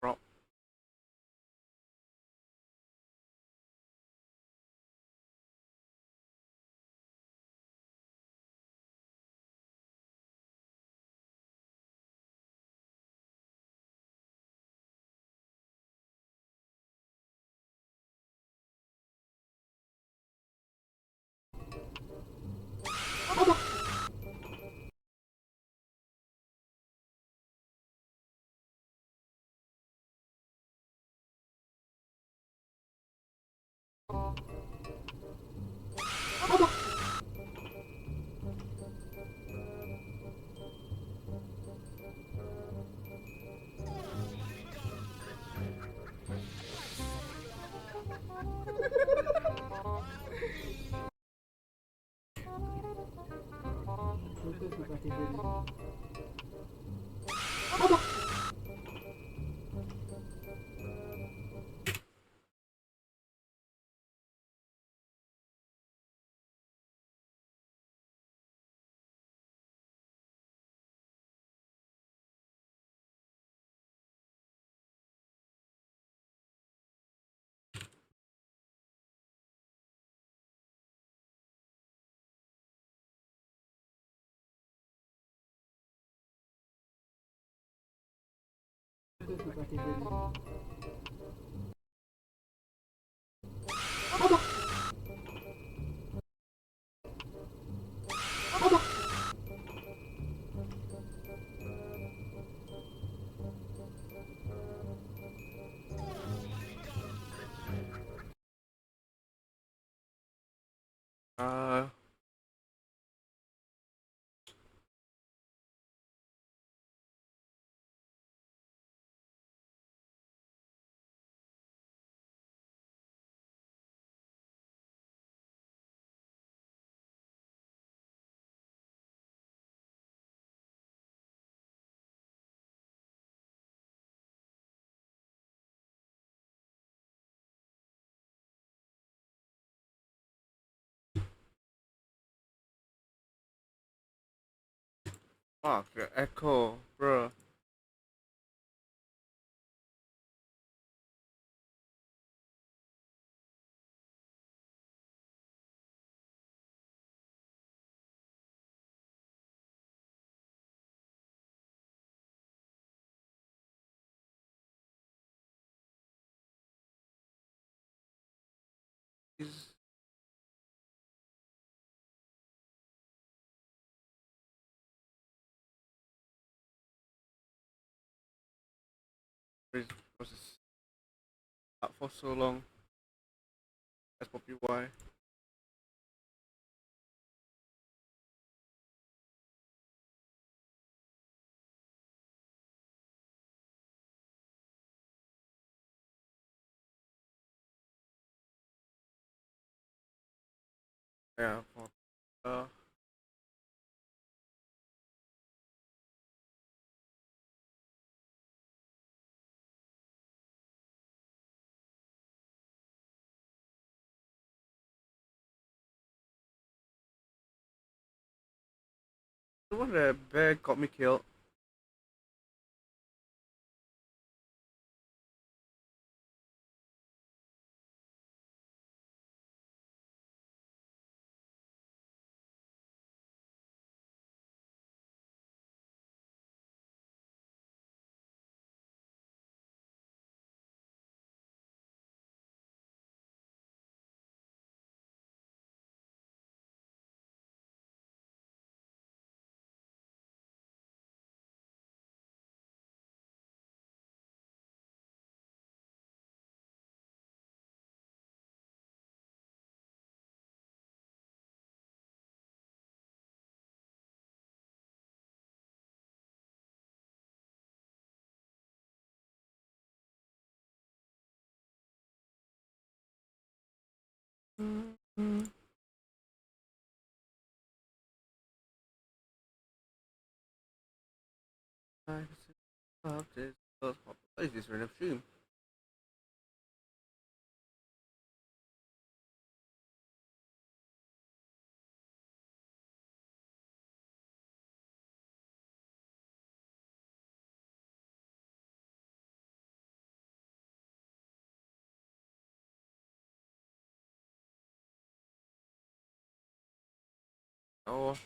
S1: Prop. Fuck, the echo, bro. Is was this up for so long? That's probably why. Yeah, for, the one the bear got me killed. Mm-hmm. What is this random stream? Oh,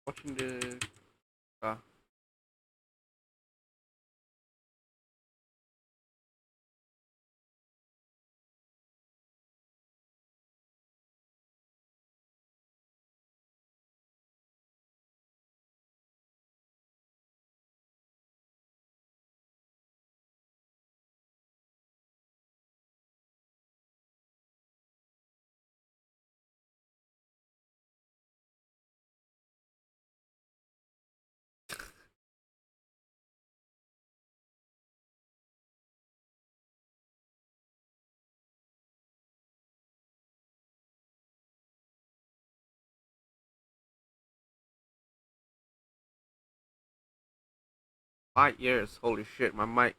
S1: watching the car. 5 years. Holy shit, my mic.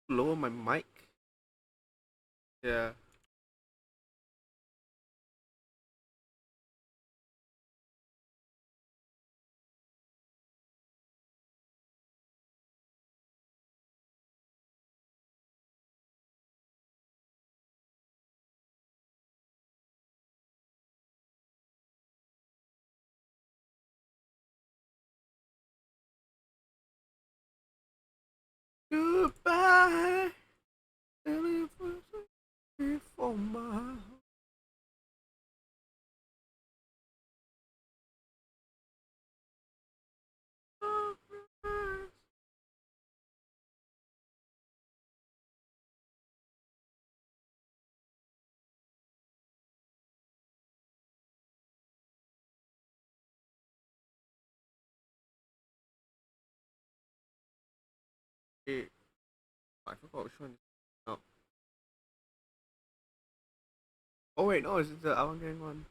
S1: Lower my mic. Yeah. Goodbye. For my Hey, I forgot which one. Oh. Oh wait, no, it's the Alan Gang one.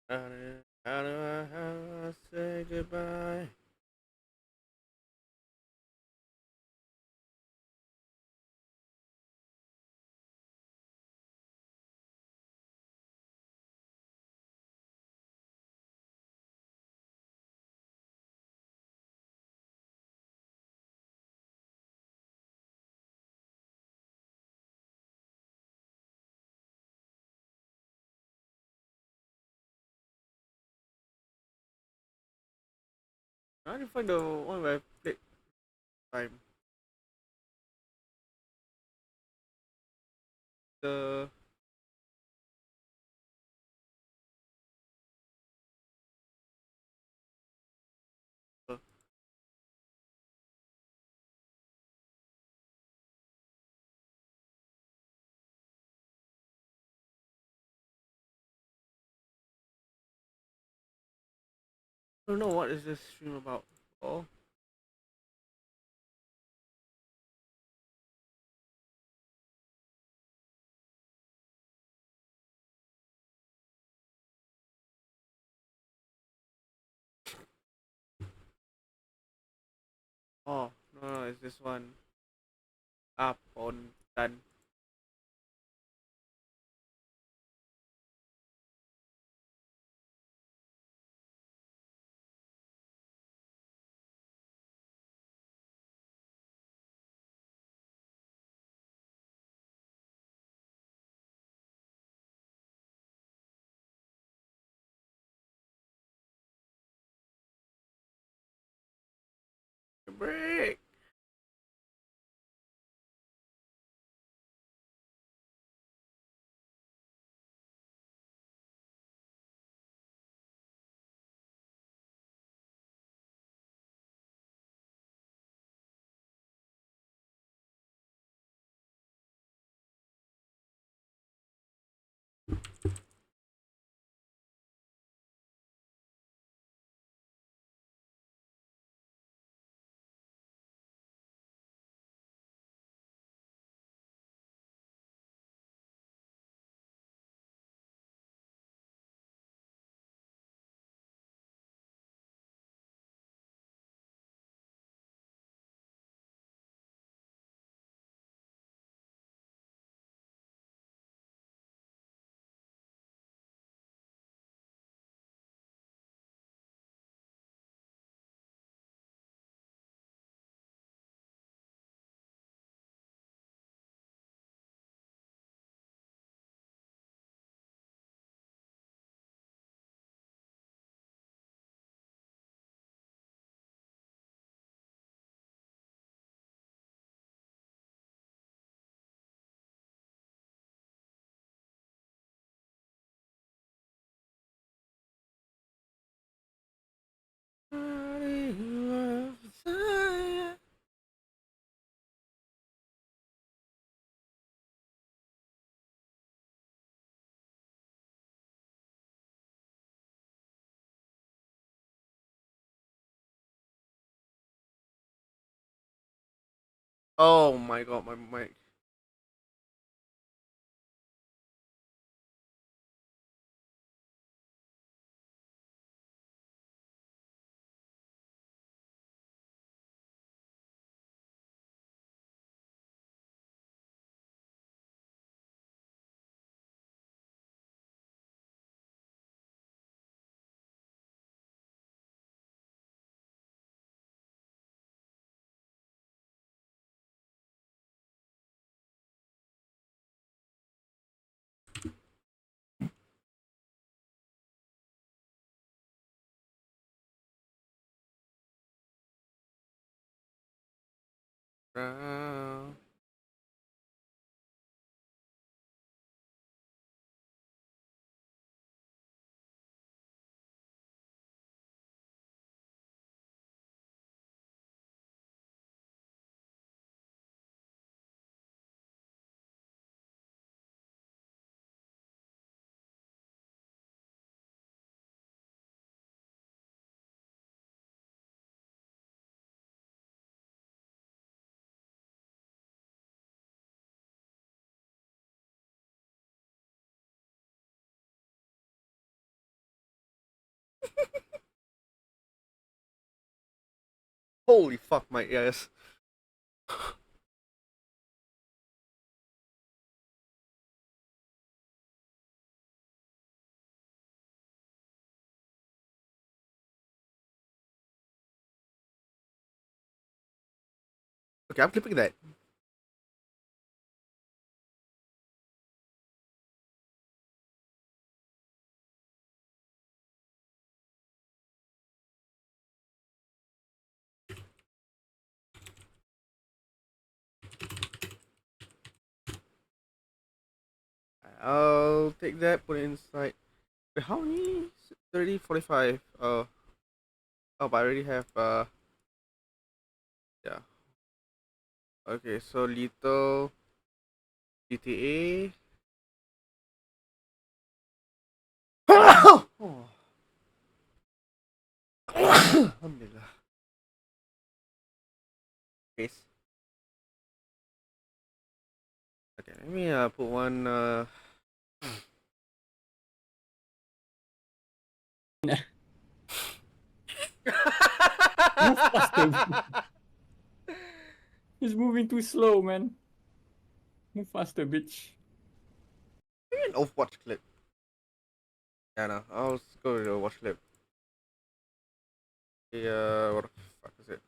S1: How do I say goodbye? I didn't find the one where I played time. The I don't know what is this stream about. Oh, oh no, it's this one. Up on done. Break. Oh my god, my mic. Holy fuck, my ears. Okay, I'm clipping that. I'll take that, put it inside. Wait, how many? 30, 45. Oh, but I already have, yeah. Okay, so little GTA. Oh. Alhamdulillah. Face. Okay, let me put one
S12: Move faster. He's moving too slow, man. Move faster, bitch.
S1: Maybe an Overwatch clip. Yeah, no, I'll go to the watch clip. Yeah, what the fuck is it?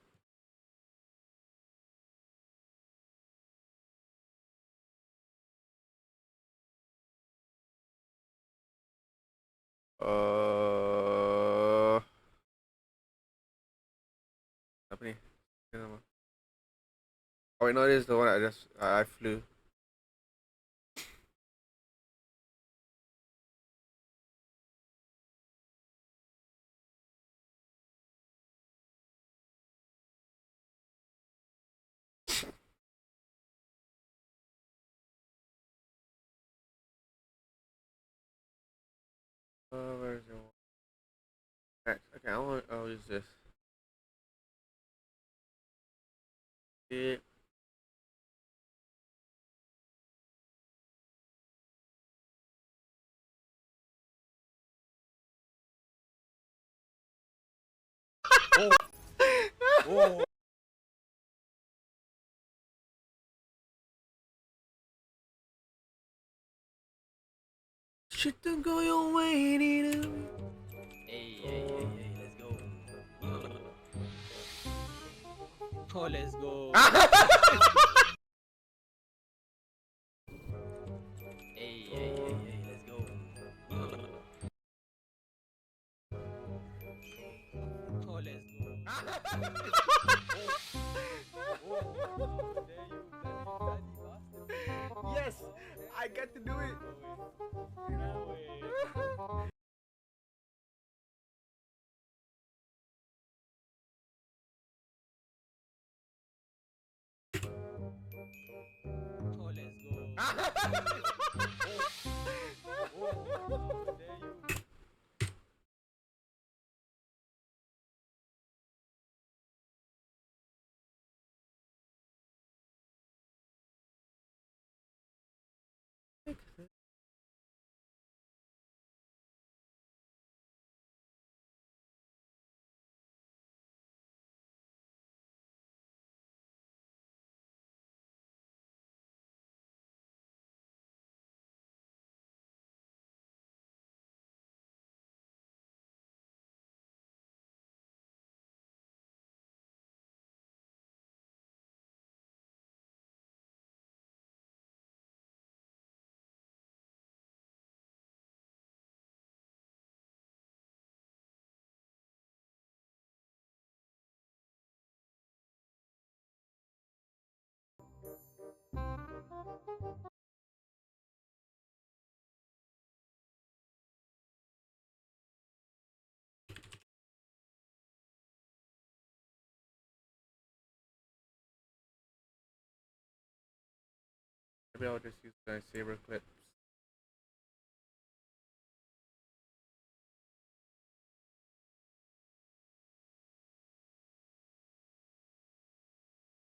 S1: Apa ni? Oh, wait, no, it is the one I flew. Where's your Max? Okay, I'll use this. Okay.
S12: Oh. Oh.
S1: Shit don't go your way, need
S11: Hey, let's go. Oh, let's go. Hey, let's go. Oh, let's go.
S1: Yes, I get to do it.
S11: Oh, let's go.
S1: Maybe I'll just use my saber clips.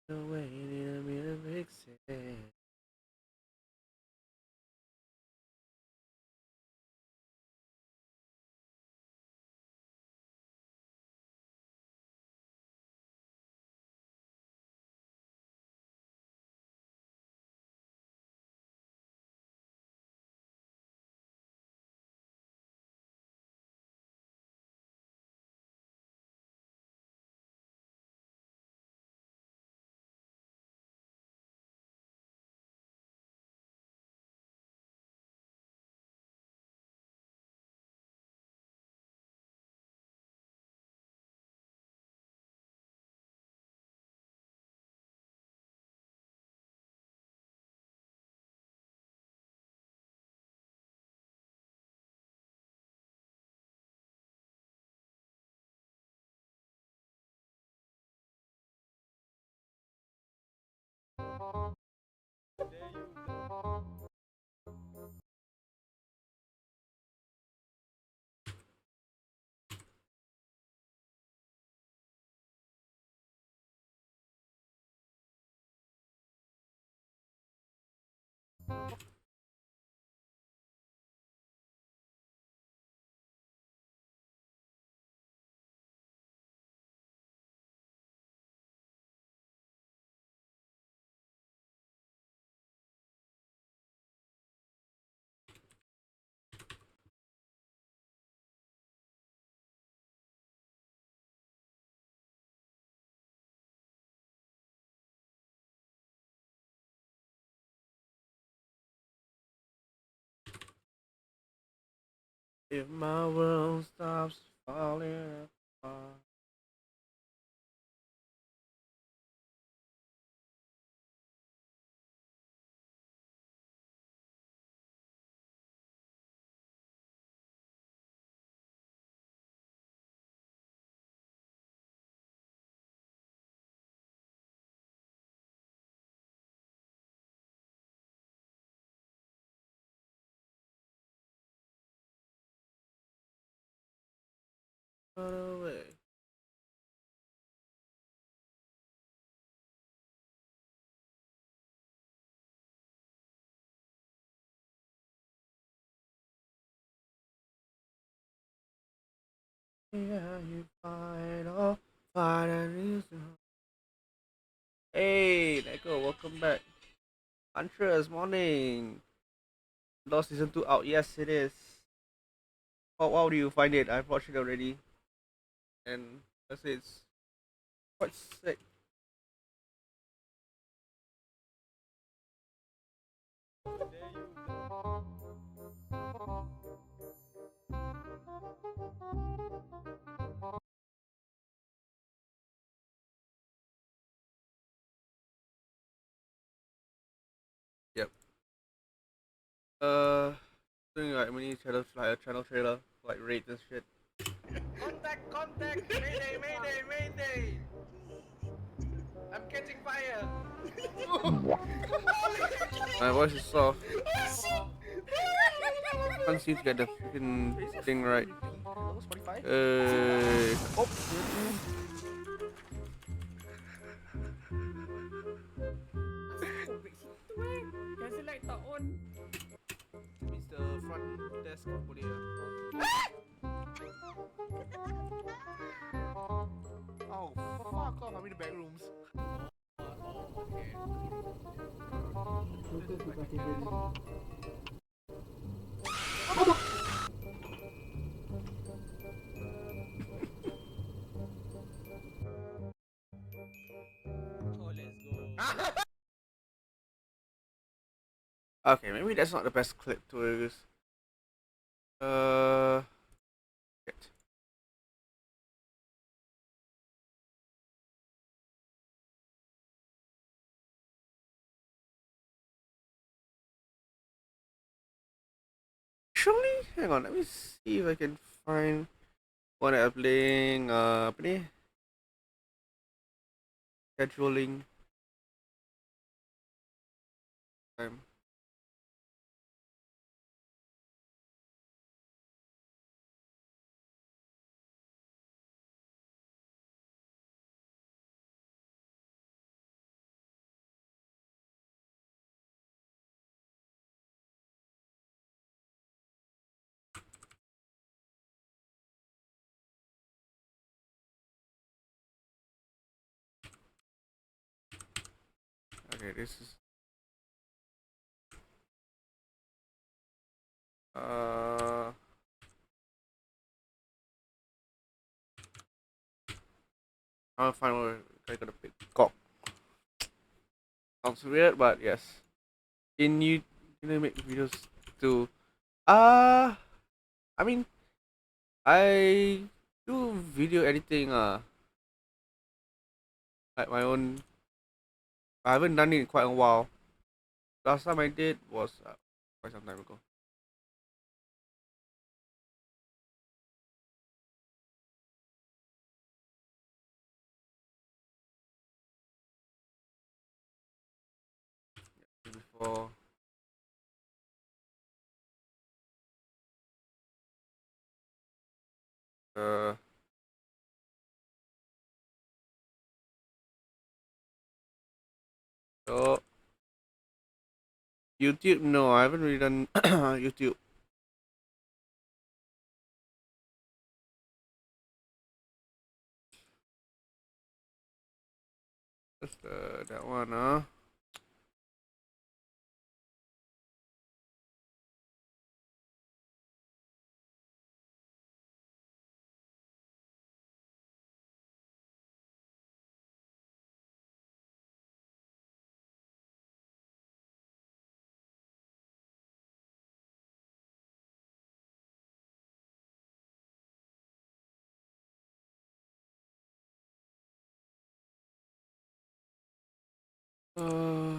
S1: No way, need me to fix it. If my world stops falling apart. Run away. Yeah, you fight and reason. Hey, Neko, welcome back. Huntress, morning. Lost season 2 out. Yes, it is. How do you find it? I've watched it already. And I say it's quite sick. Yep. Doing like mini channel, like a channel trailer, like raids and shit.
S2: Contact! Mayday, mayday, mayday! I'm catching fire!
S1: My voice is soft. Can't seem to get the freaking thing right. Oh.
S12: Kasi like taon.
S1: Means the front desk boleh lah. Oh, fuck off! I'm in the back rooms. Okay, maybe that's not the best clip to use. Shit. Actually, hang on, let me see if I can find one that I'm playing. Apa ni? Scheduling time. Okay, this is I'll find where I gotta pick cock. Sounds weird, but yes. In you make videos too. I mean, I do video editing. Like my own. I haven't done it in quite a while. Last time I did was quite some time ago. Before. So YouTube? No, I haven't really done YouTube. That's that one, huh? Uh,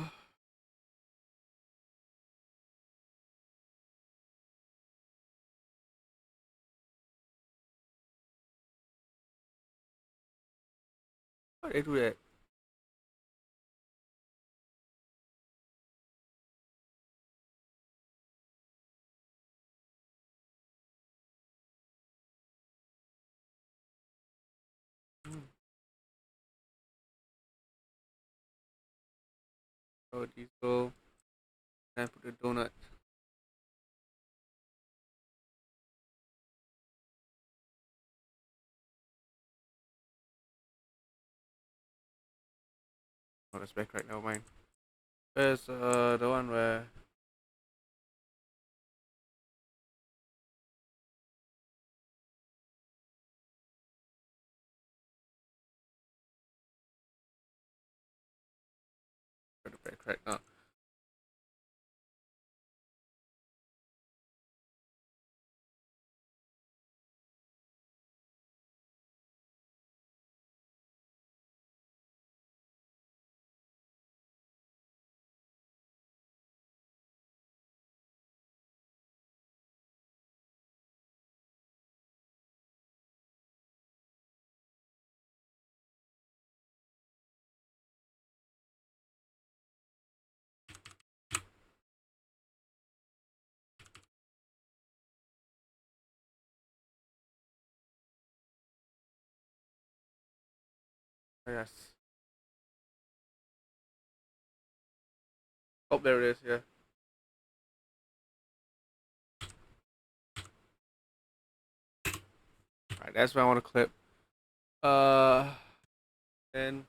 S1: how do I do that? Oh, diesel. And put the donut. Oh, that's back right now, mine. Where's the one where? Got the back right now. Oh, yes. Oh, there it is. Yeah. Alright, that's what I want to clip. Then.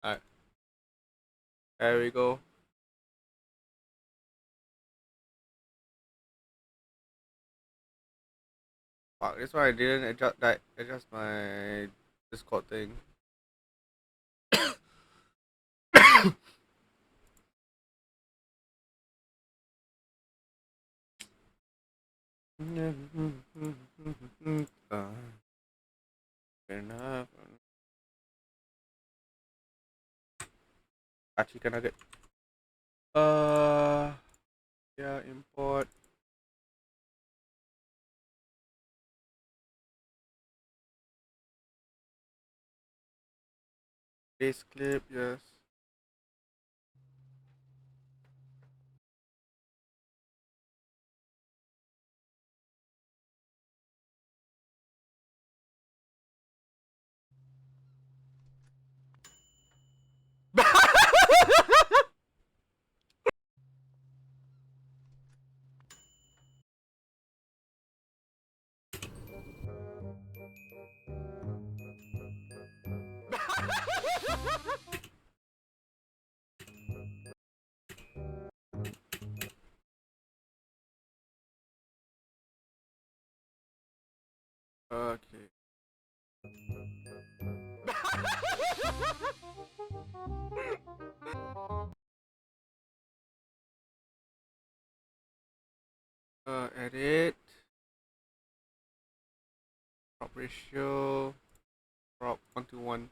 S1: Alright. There we go. Fuck, that's why I didn't adjust my Discord thing. Fair enough. Chicken nugget. Yeah, import. Base clip, yes. Okay. Edit. Crop ratio. Drop 121.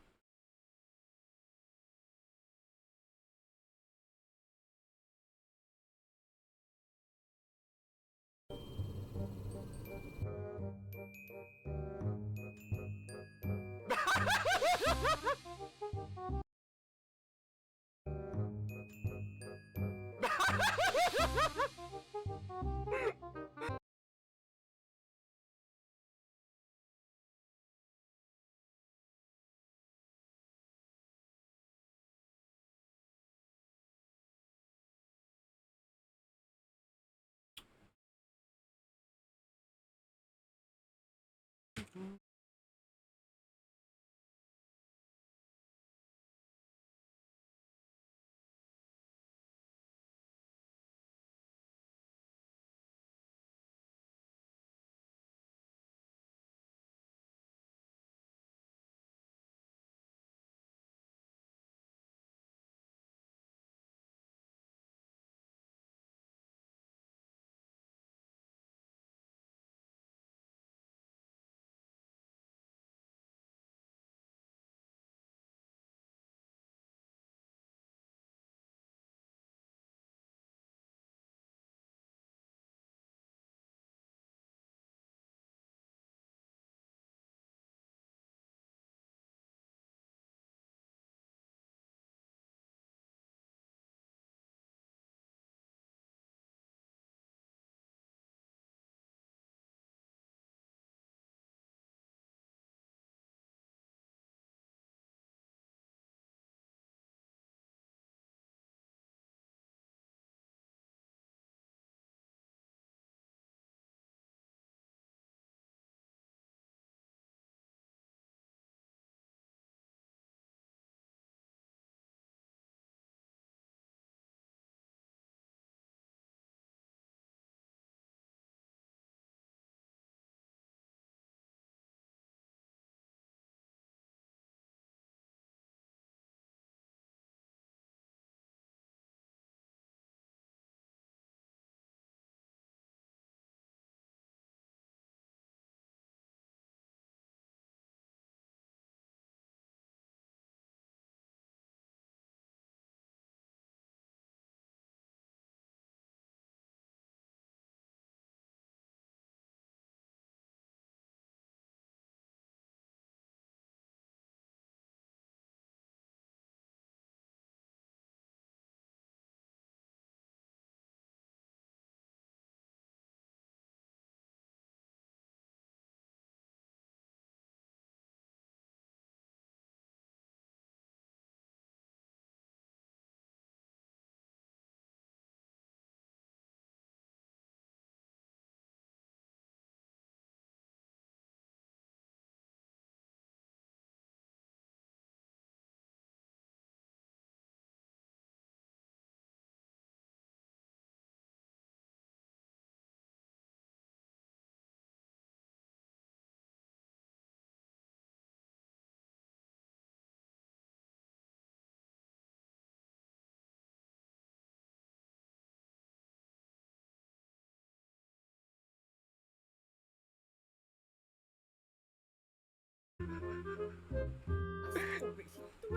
S13: Sobek situ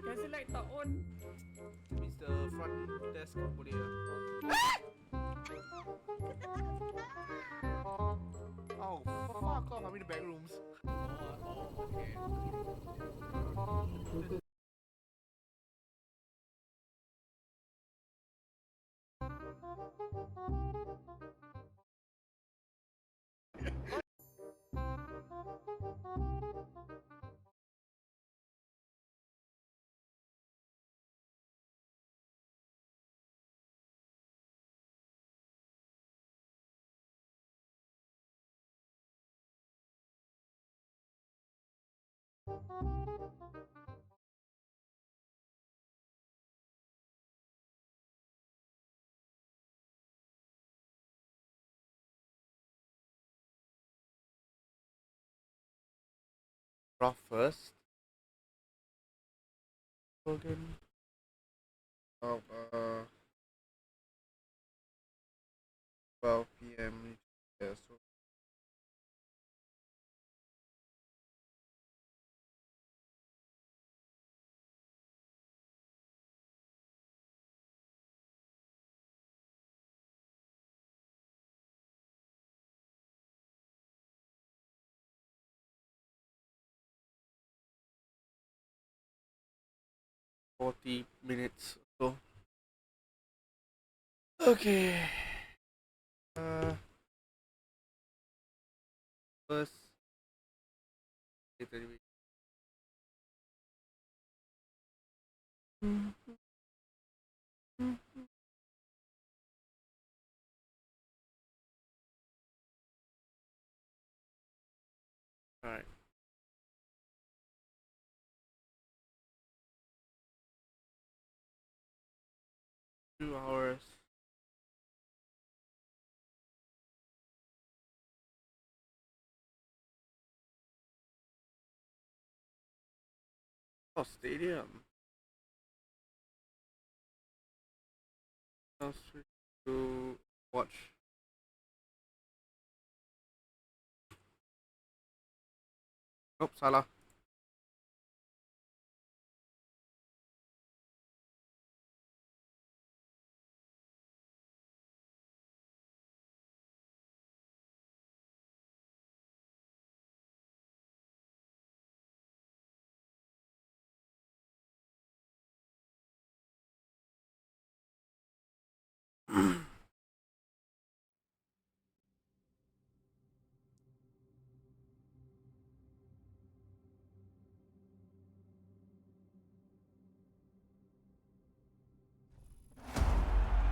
S13: Cancel like tak on.
S1: Means the front desk boleh lah. Oh, fuck off. I'm in the back rooms.
S2: Okay.
S1: Draw first. Golden. Of 12 p.m. Yeah, so 40 minutes or so. Okay. First. All right. Two hours. Oh, stadium. I'll switch to watch. Oh, salah.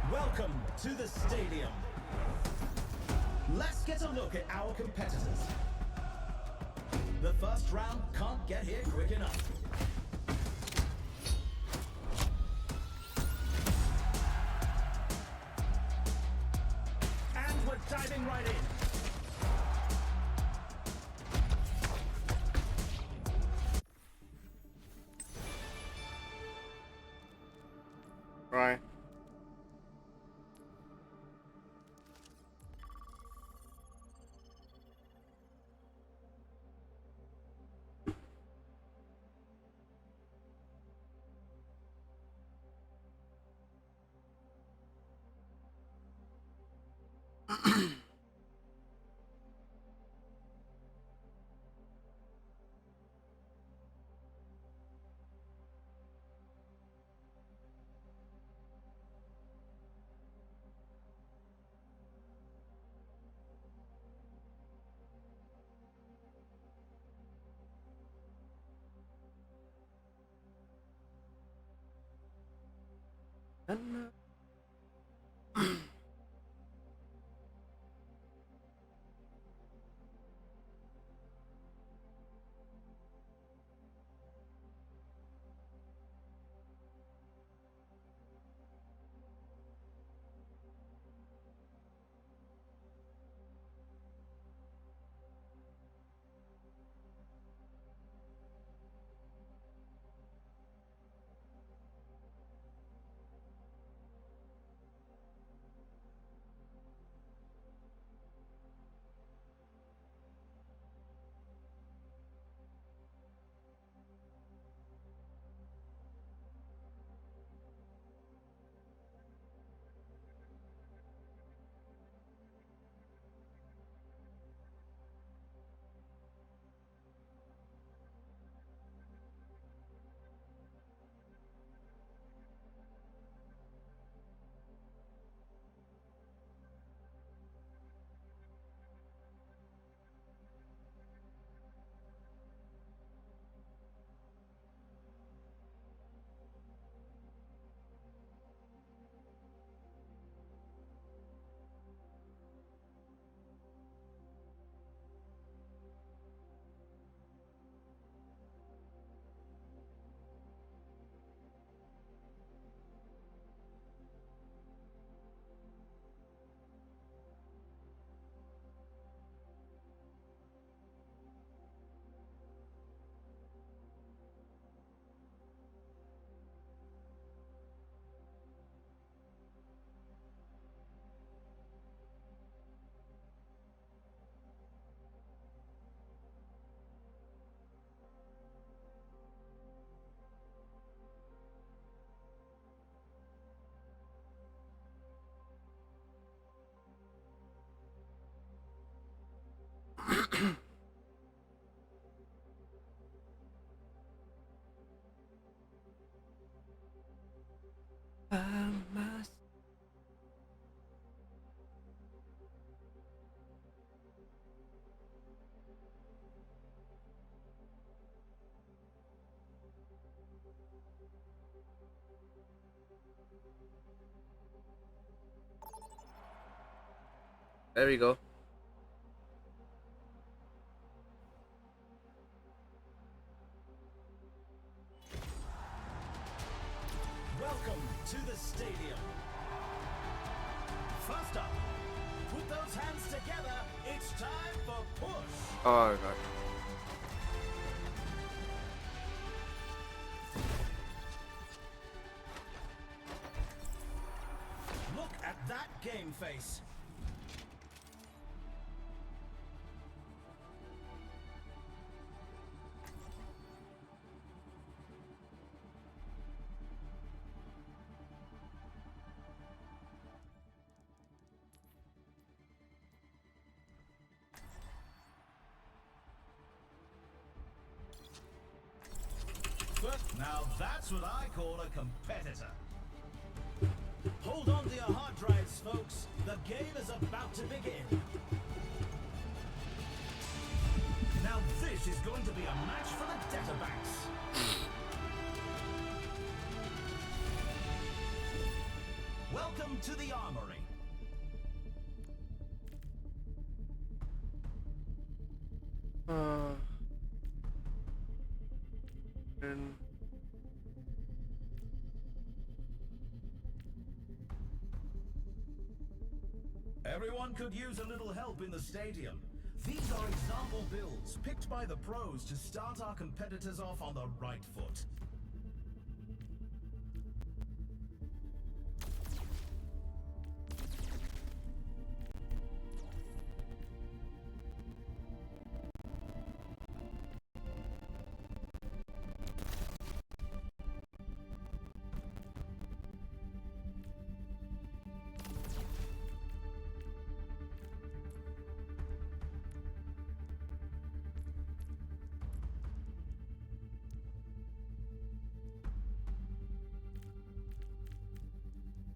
S14: Welcome to the stadium. Let's get a look at our competitors. The first round can't get here quick enough. And we're diving right in.
S1: Right. And There we go.
S14: Welcome to the stadium. First up, put those hands together. It's time for push.
S1: Oh god.
S14: Look at that game face. Now that's what I call a competitor. Hold on to your hard drives, folks. The game is about to begin. Now this is going to be a match for the data banks. Welcome to the armory.
S1: And
S14: Everyone could use a little help in the stadium. These are example builds picked by the pros to start our competitors off on the right foot.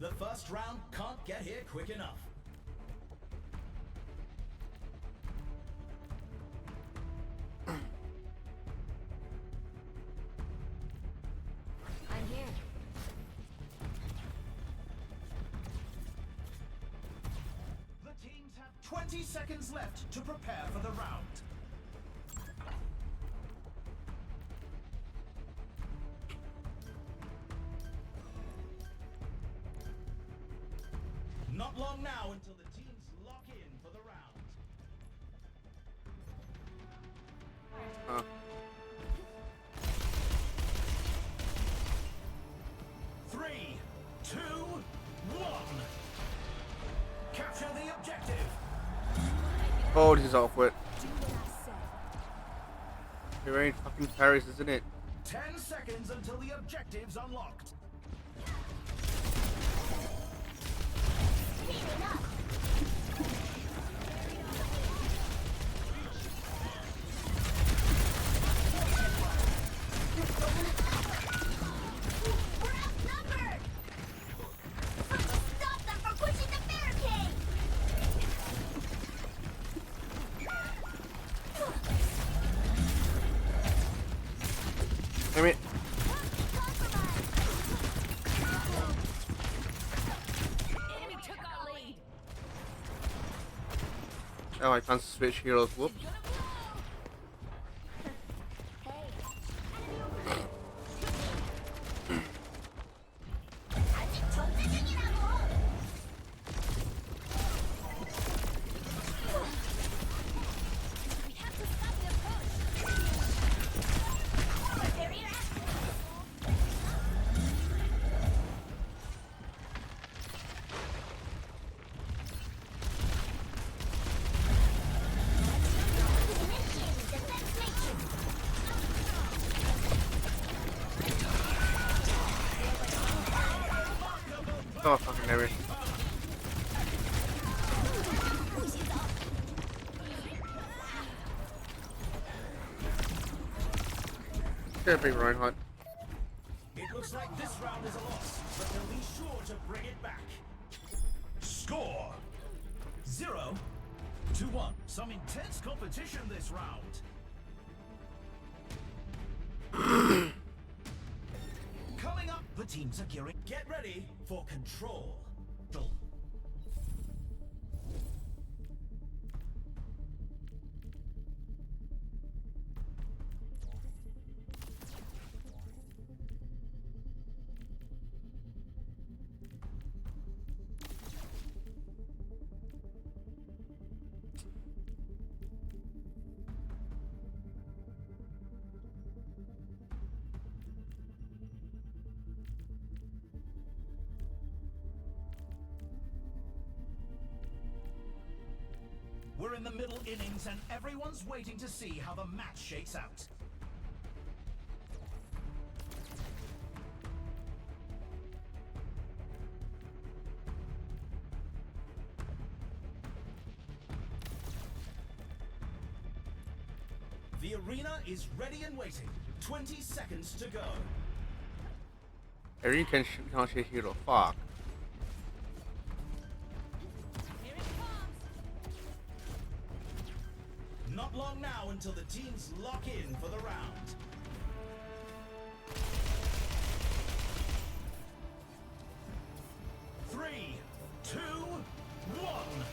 S14: The first round can't get here quick enough.
S15: I'm here.
S14: The teams have 20 seconds left to prepare for the round. Not long now until the teams lock in for the round.
S1: Huh.
S14: Three, two, one. Capture the objective.
S1: Oh, this is awkward. You're in fucking Paris, isn't it?
S14: 10 seconds until the objective's unlocked.
S1: Damn it.
S15: Enemy took our lead.
S1: Oh, I can't switch heroes. Whoops. Oh, fucking damn it. Get a big Reinhardt.
S14: It looks like this round is a loss, but they'll be sure to bring it back. Score 0-1. Some intense competition this round. Coming up, the teams are gearing. Get ready for control. We're in the middle innings and everyone's waiting to see how the match shakes out. The arena is ready and waiting. 20 seconds to go.
S1: I really can't shoot hero. Fuck.
S14: Not long now until the teams lock in for the round. Three, two, one.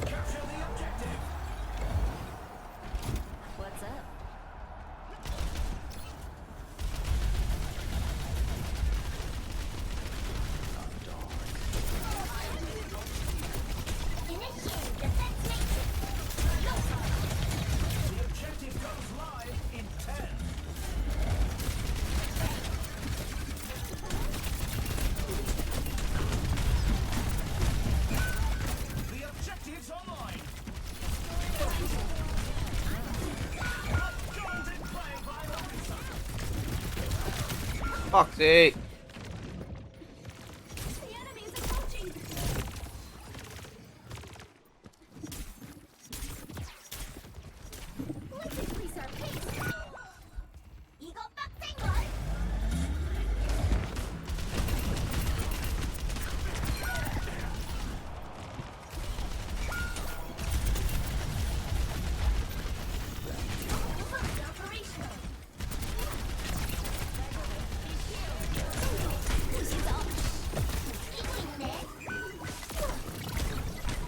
S14: Capture the objective.
S15: What's up?
S14: The objective goes live in 10. The objective's online. Guns in play by Larissa.
S1: Fuck's sake.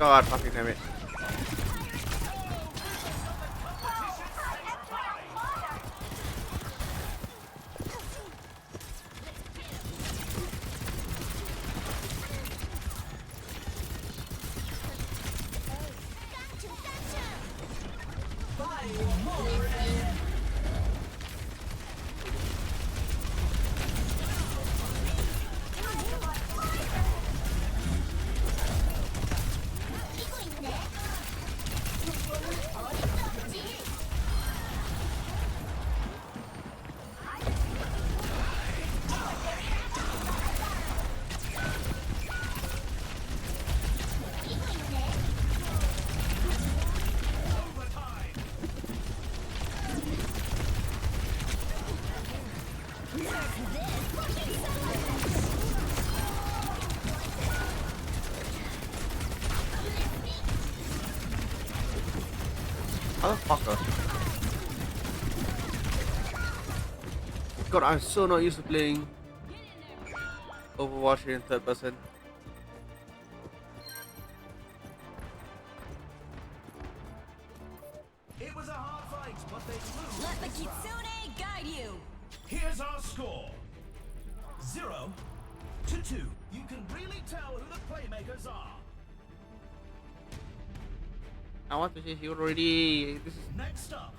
S1: God fucking damn it. Motherfucker. God, I'm so not used to playing Overwatch in third person.
S14: It was a hard fight, but they lose.
S15: Let the
S14: this round.
S15: Kitsune guide you!
S14: Here's our score. 0-2. You can really tell who the playmakers are.
S1: I want to see you already. This is
S14: Next up,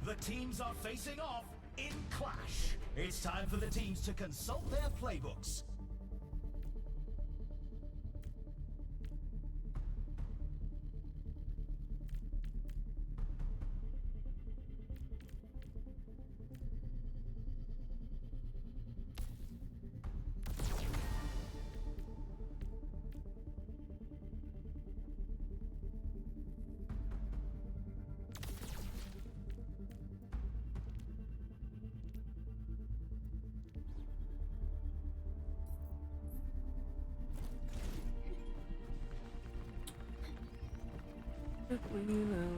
S14: the teams are facing off in Clash. It's time for the teams to consult their playbooks.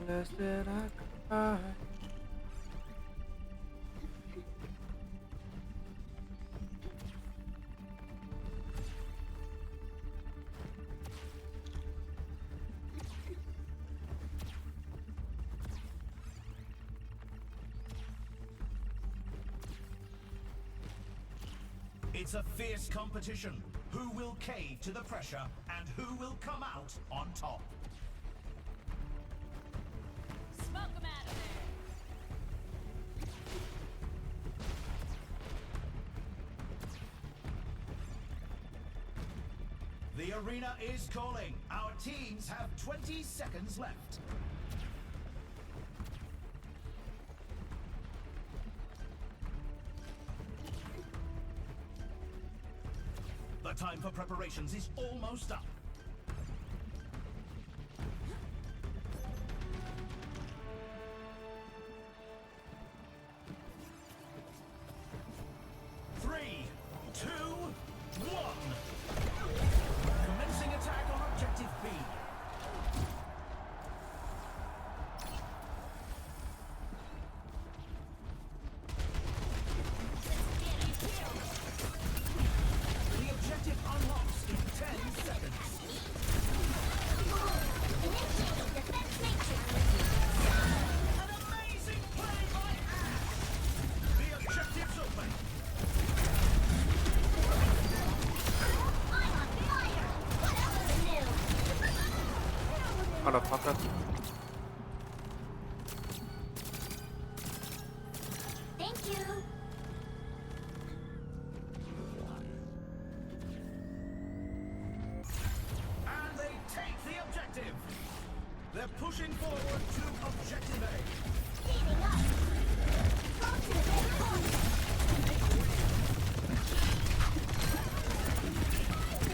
S1: less that I cry.
S14: It's a fierce competition. Who will cave to the pressure and who will come out on top?
S15: Smoke 'em out of there!
S14: The arena is calling. Our teams have 20 seconds left. The time for preparations is almost up. Three, two, one. Commencing attack on objective B. The objective unlocks in 10 seconds. An amazing play by Ash. The objective's open.
S1: Motherfucker.
S15: Thank you.
S14: And they take the objective. They're pushing forward to objective A.
S15: Heating up. Go to the big point.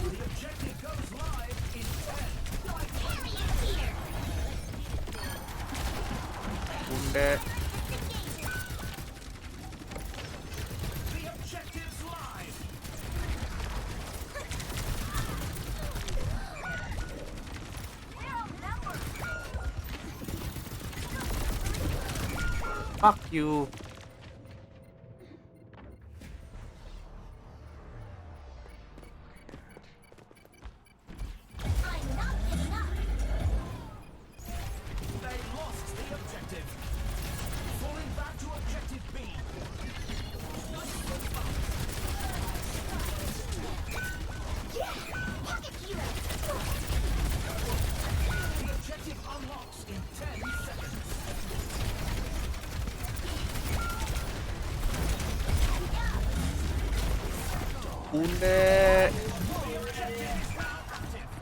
S14: The objective goes live in 10.
S15: Carrier here.
S1: Bunda.
S14: The objective's live.
S1: Fuck you.
S15: I'm not giving up.
S14: They lost the objective. Falling back to objective B.
S15: Yeah. Pocket hero.
S14: The objective unlocks in 10 seconds.
S1: Bunda.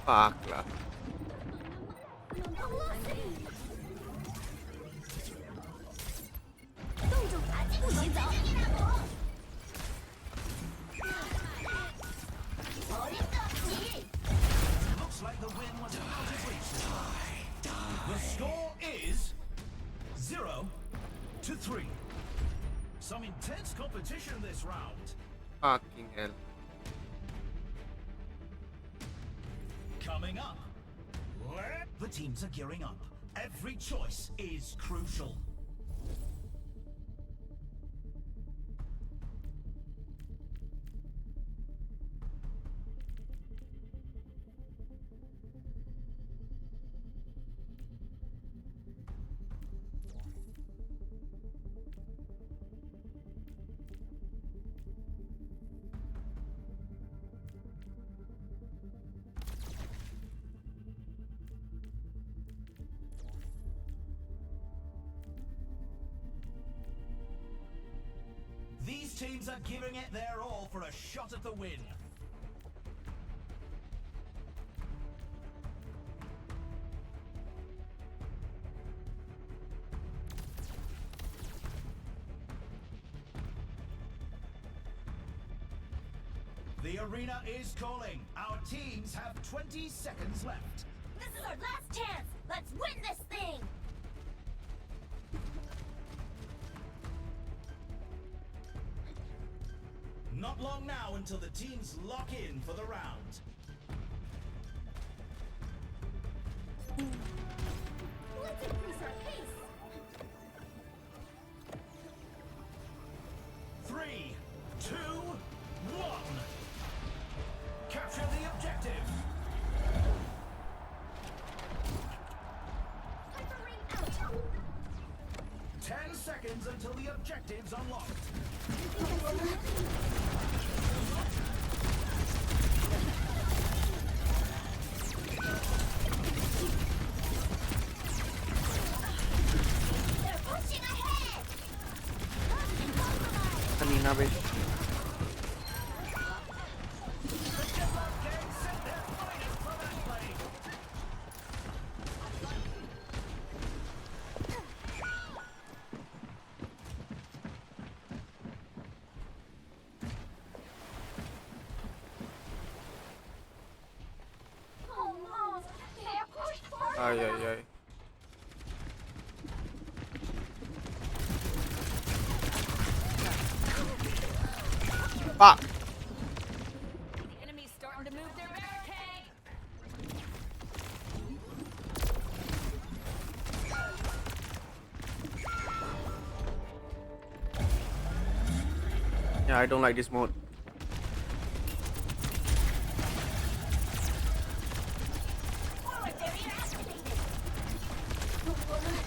S1: Fuck lah.
S14: Looks like the win was out of reach. The score is 0-3. Some intense competition this round.
S1: Fucking hell.
S14: Coming up, the teams are gearing up. Every choice is crucial. These teams are giving it their all for a shot at the win. The arena is calling. Our teams have 20 seconds left.
S15: This is our last chance. Let's win this thing.
S14: Not long now until the teams lock in for the round.
S15: Let's increase our pace.
S14: 3, 2, 1. Capture the objective.
S15: Hyper ring out.
S14: 10 seconds until the objective's unlocked.
S15: They're pushing ahead.
S1: Kanina ba?
S14: The Deadlock Gang sent their fighters for that play.
S1: Ay, ay, ay. Fuck!
S15: The enemy's starting to move their barricade.
S1: Yeah, I don't like this mode.
S15: Forward barrier activated.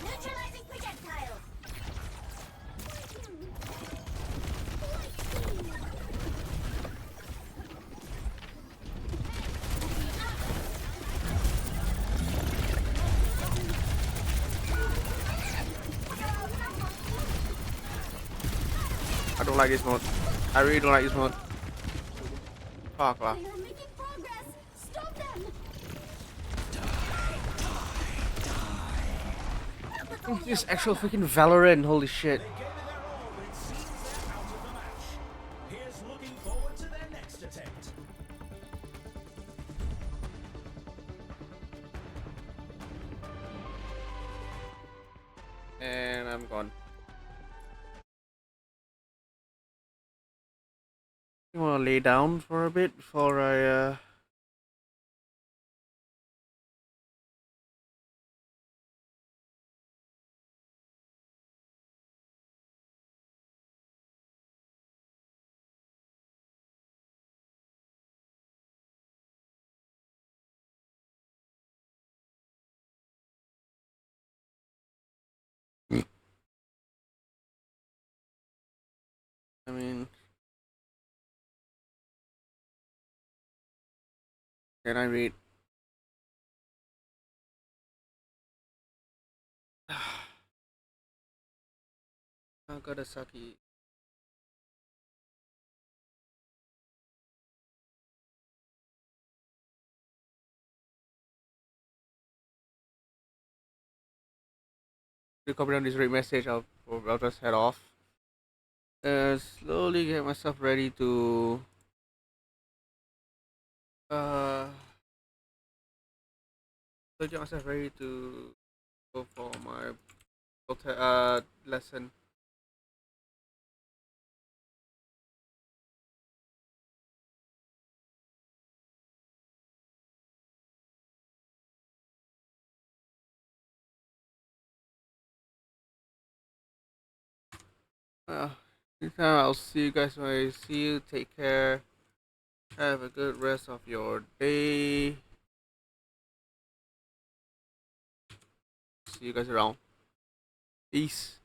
S15: Neutralizing projectiles.
S1: I don't like this mode. I really don't like this mode. Fuck lah.
S15: They are making progress. Stop them.
S1: This is actual freaking Valorant, holy shit.
S14: They gave it their all, but it seems they're out of the match. Here's looking forward to their next attempt.
S1: And I'm gone. You wanna lay down for a bit before I I mean, can I read? Nagasaki. To copy down this read message, I'll just head off. Slowly get myself ready to slowly get myself ready to go for my lesson. Next time I'll see you guys when I see you. Take care. Have a good rest of your day. See you guys around. Peace.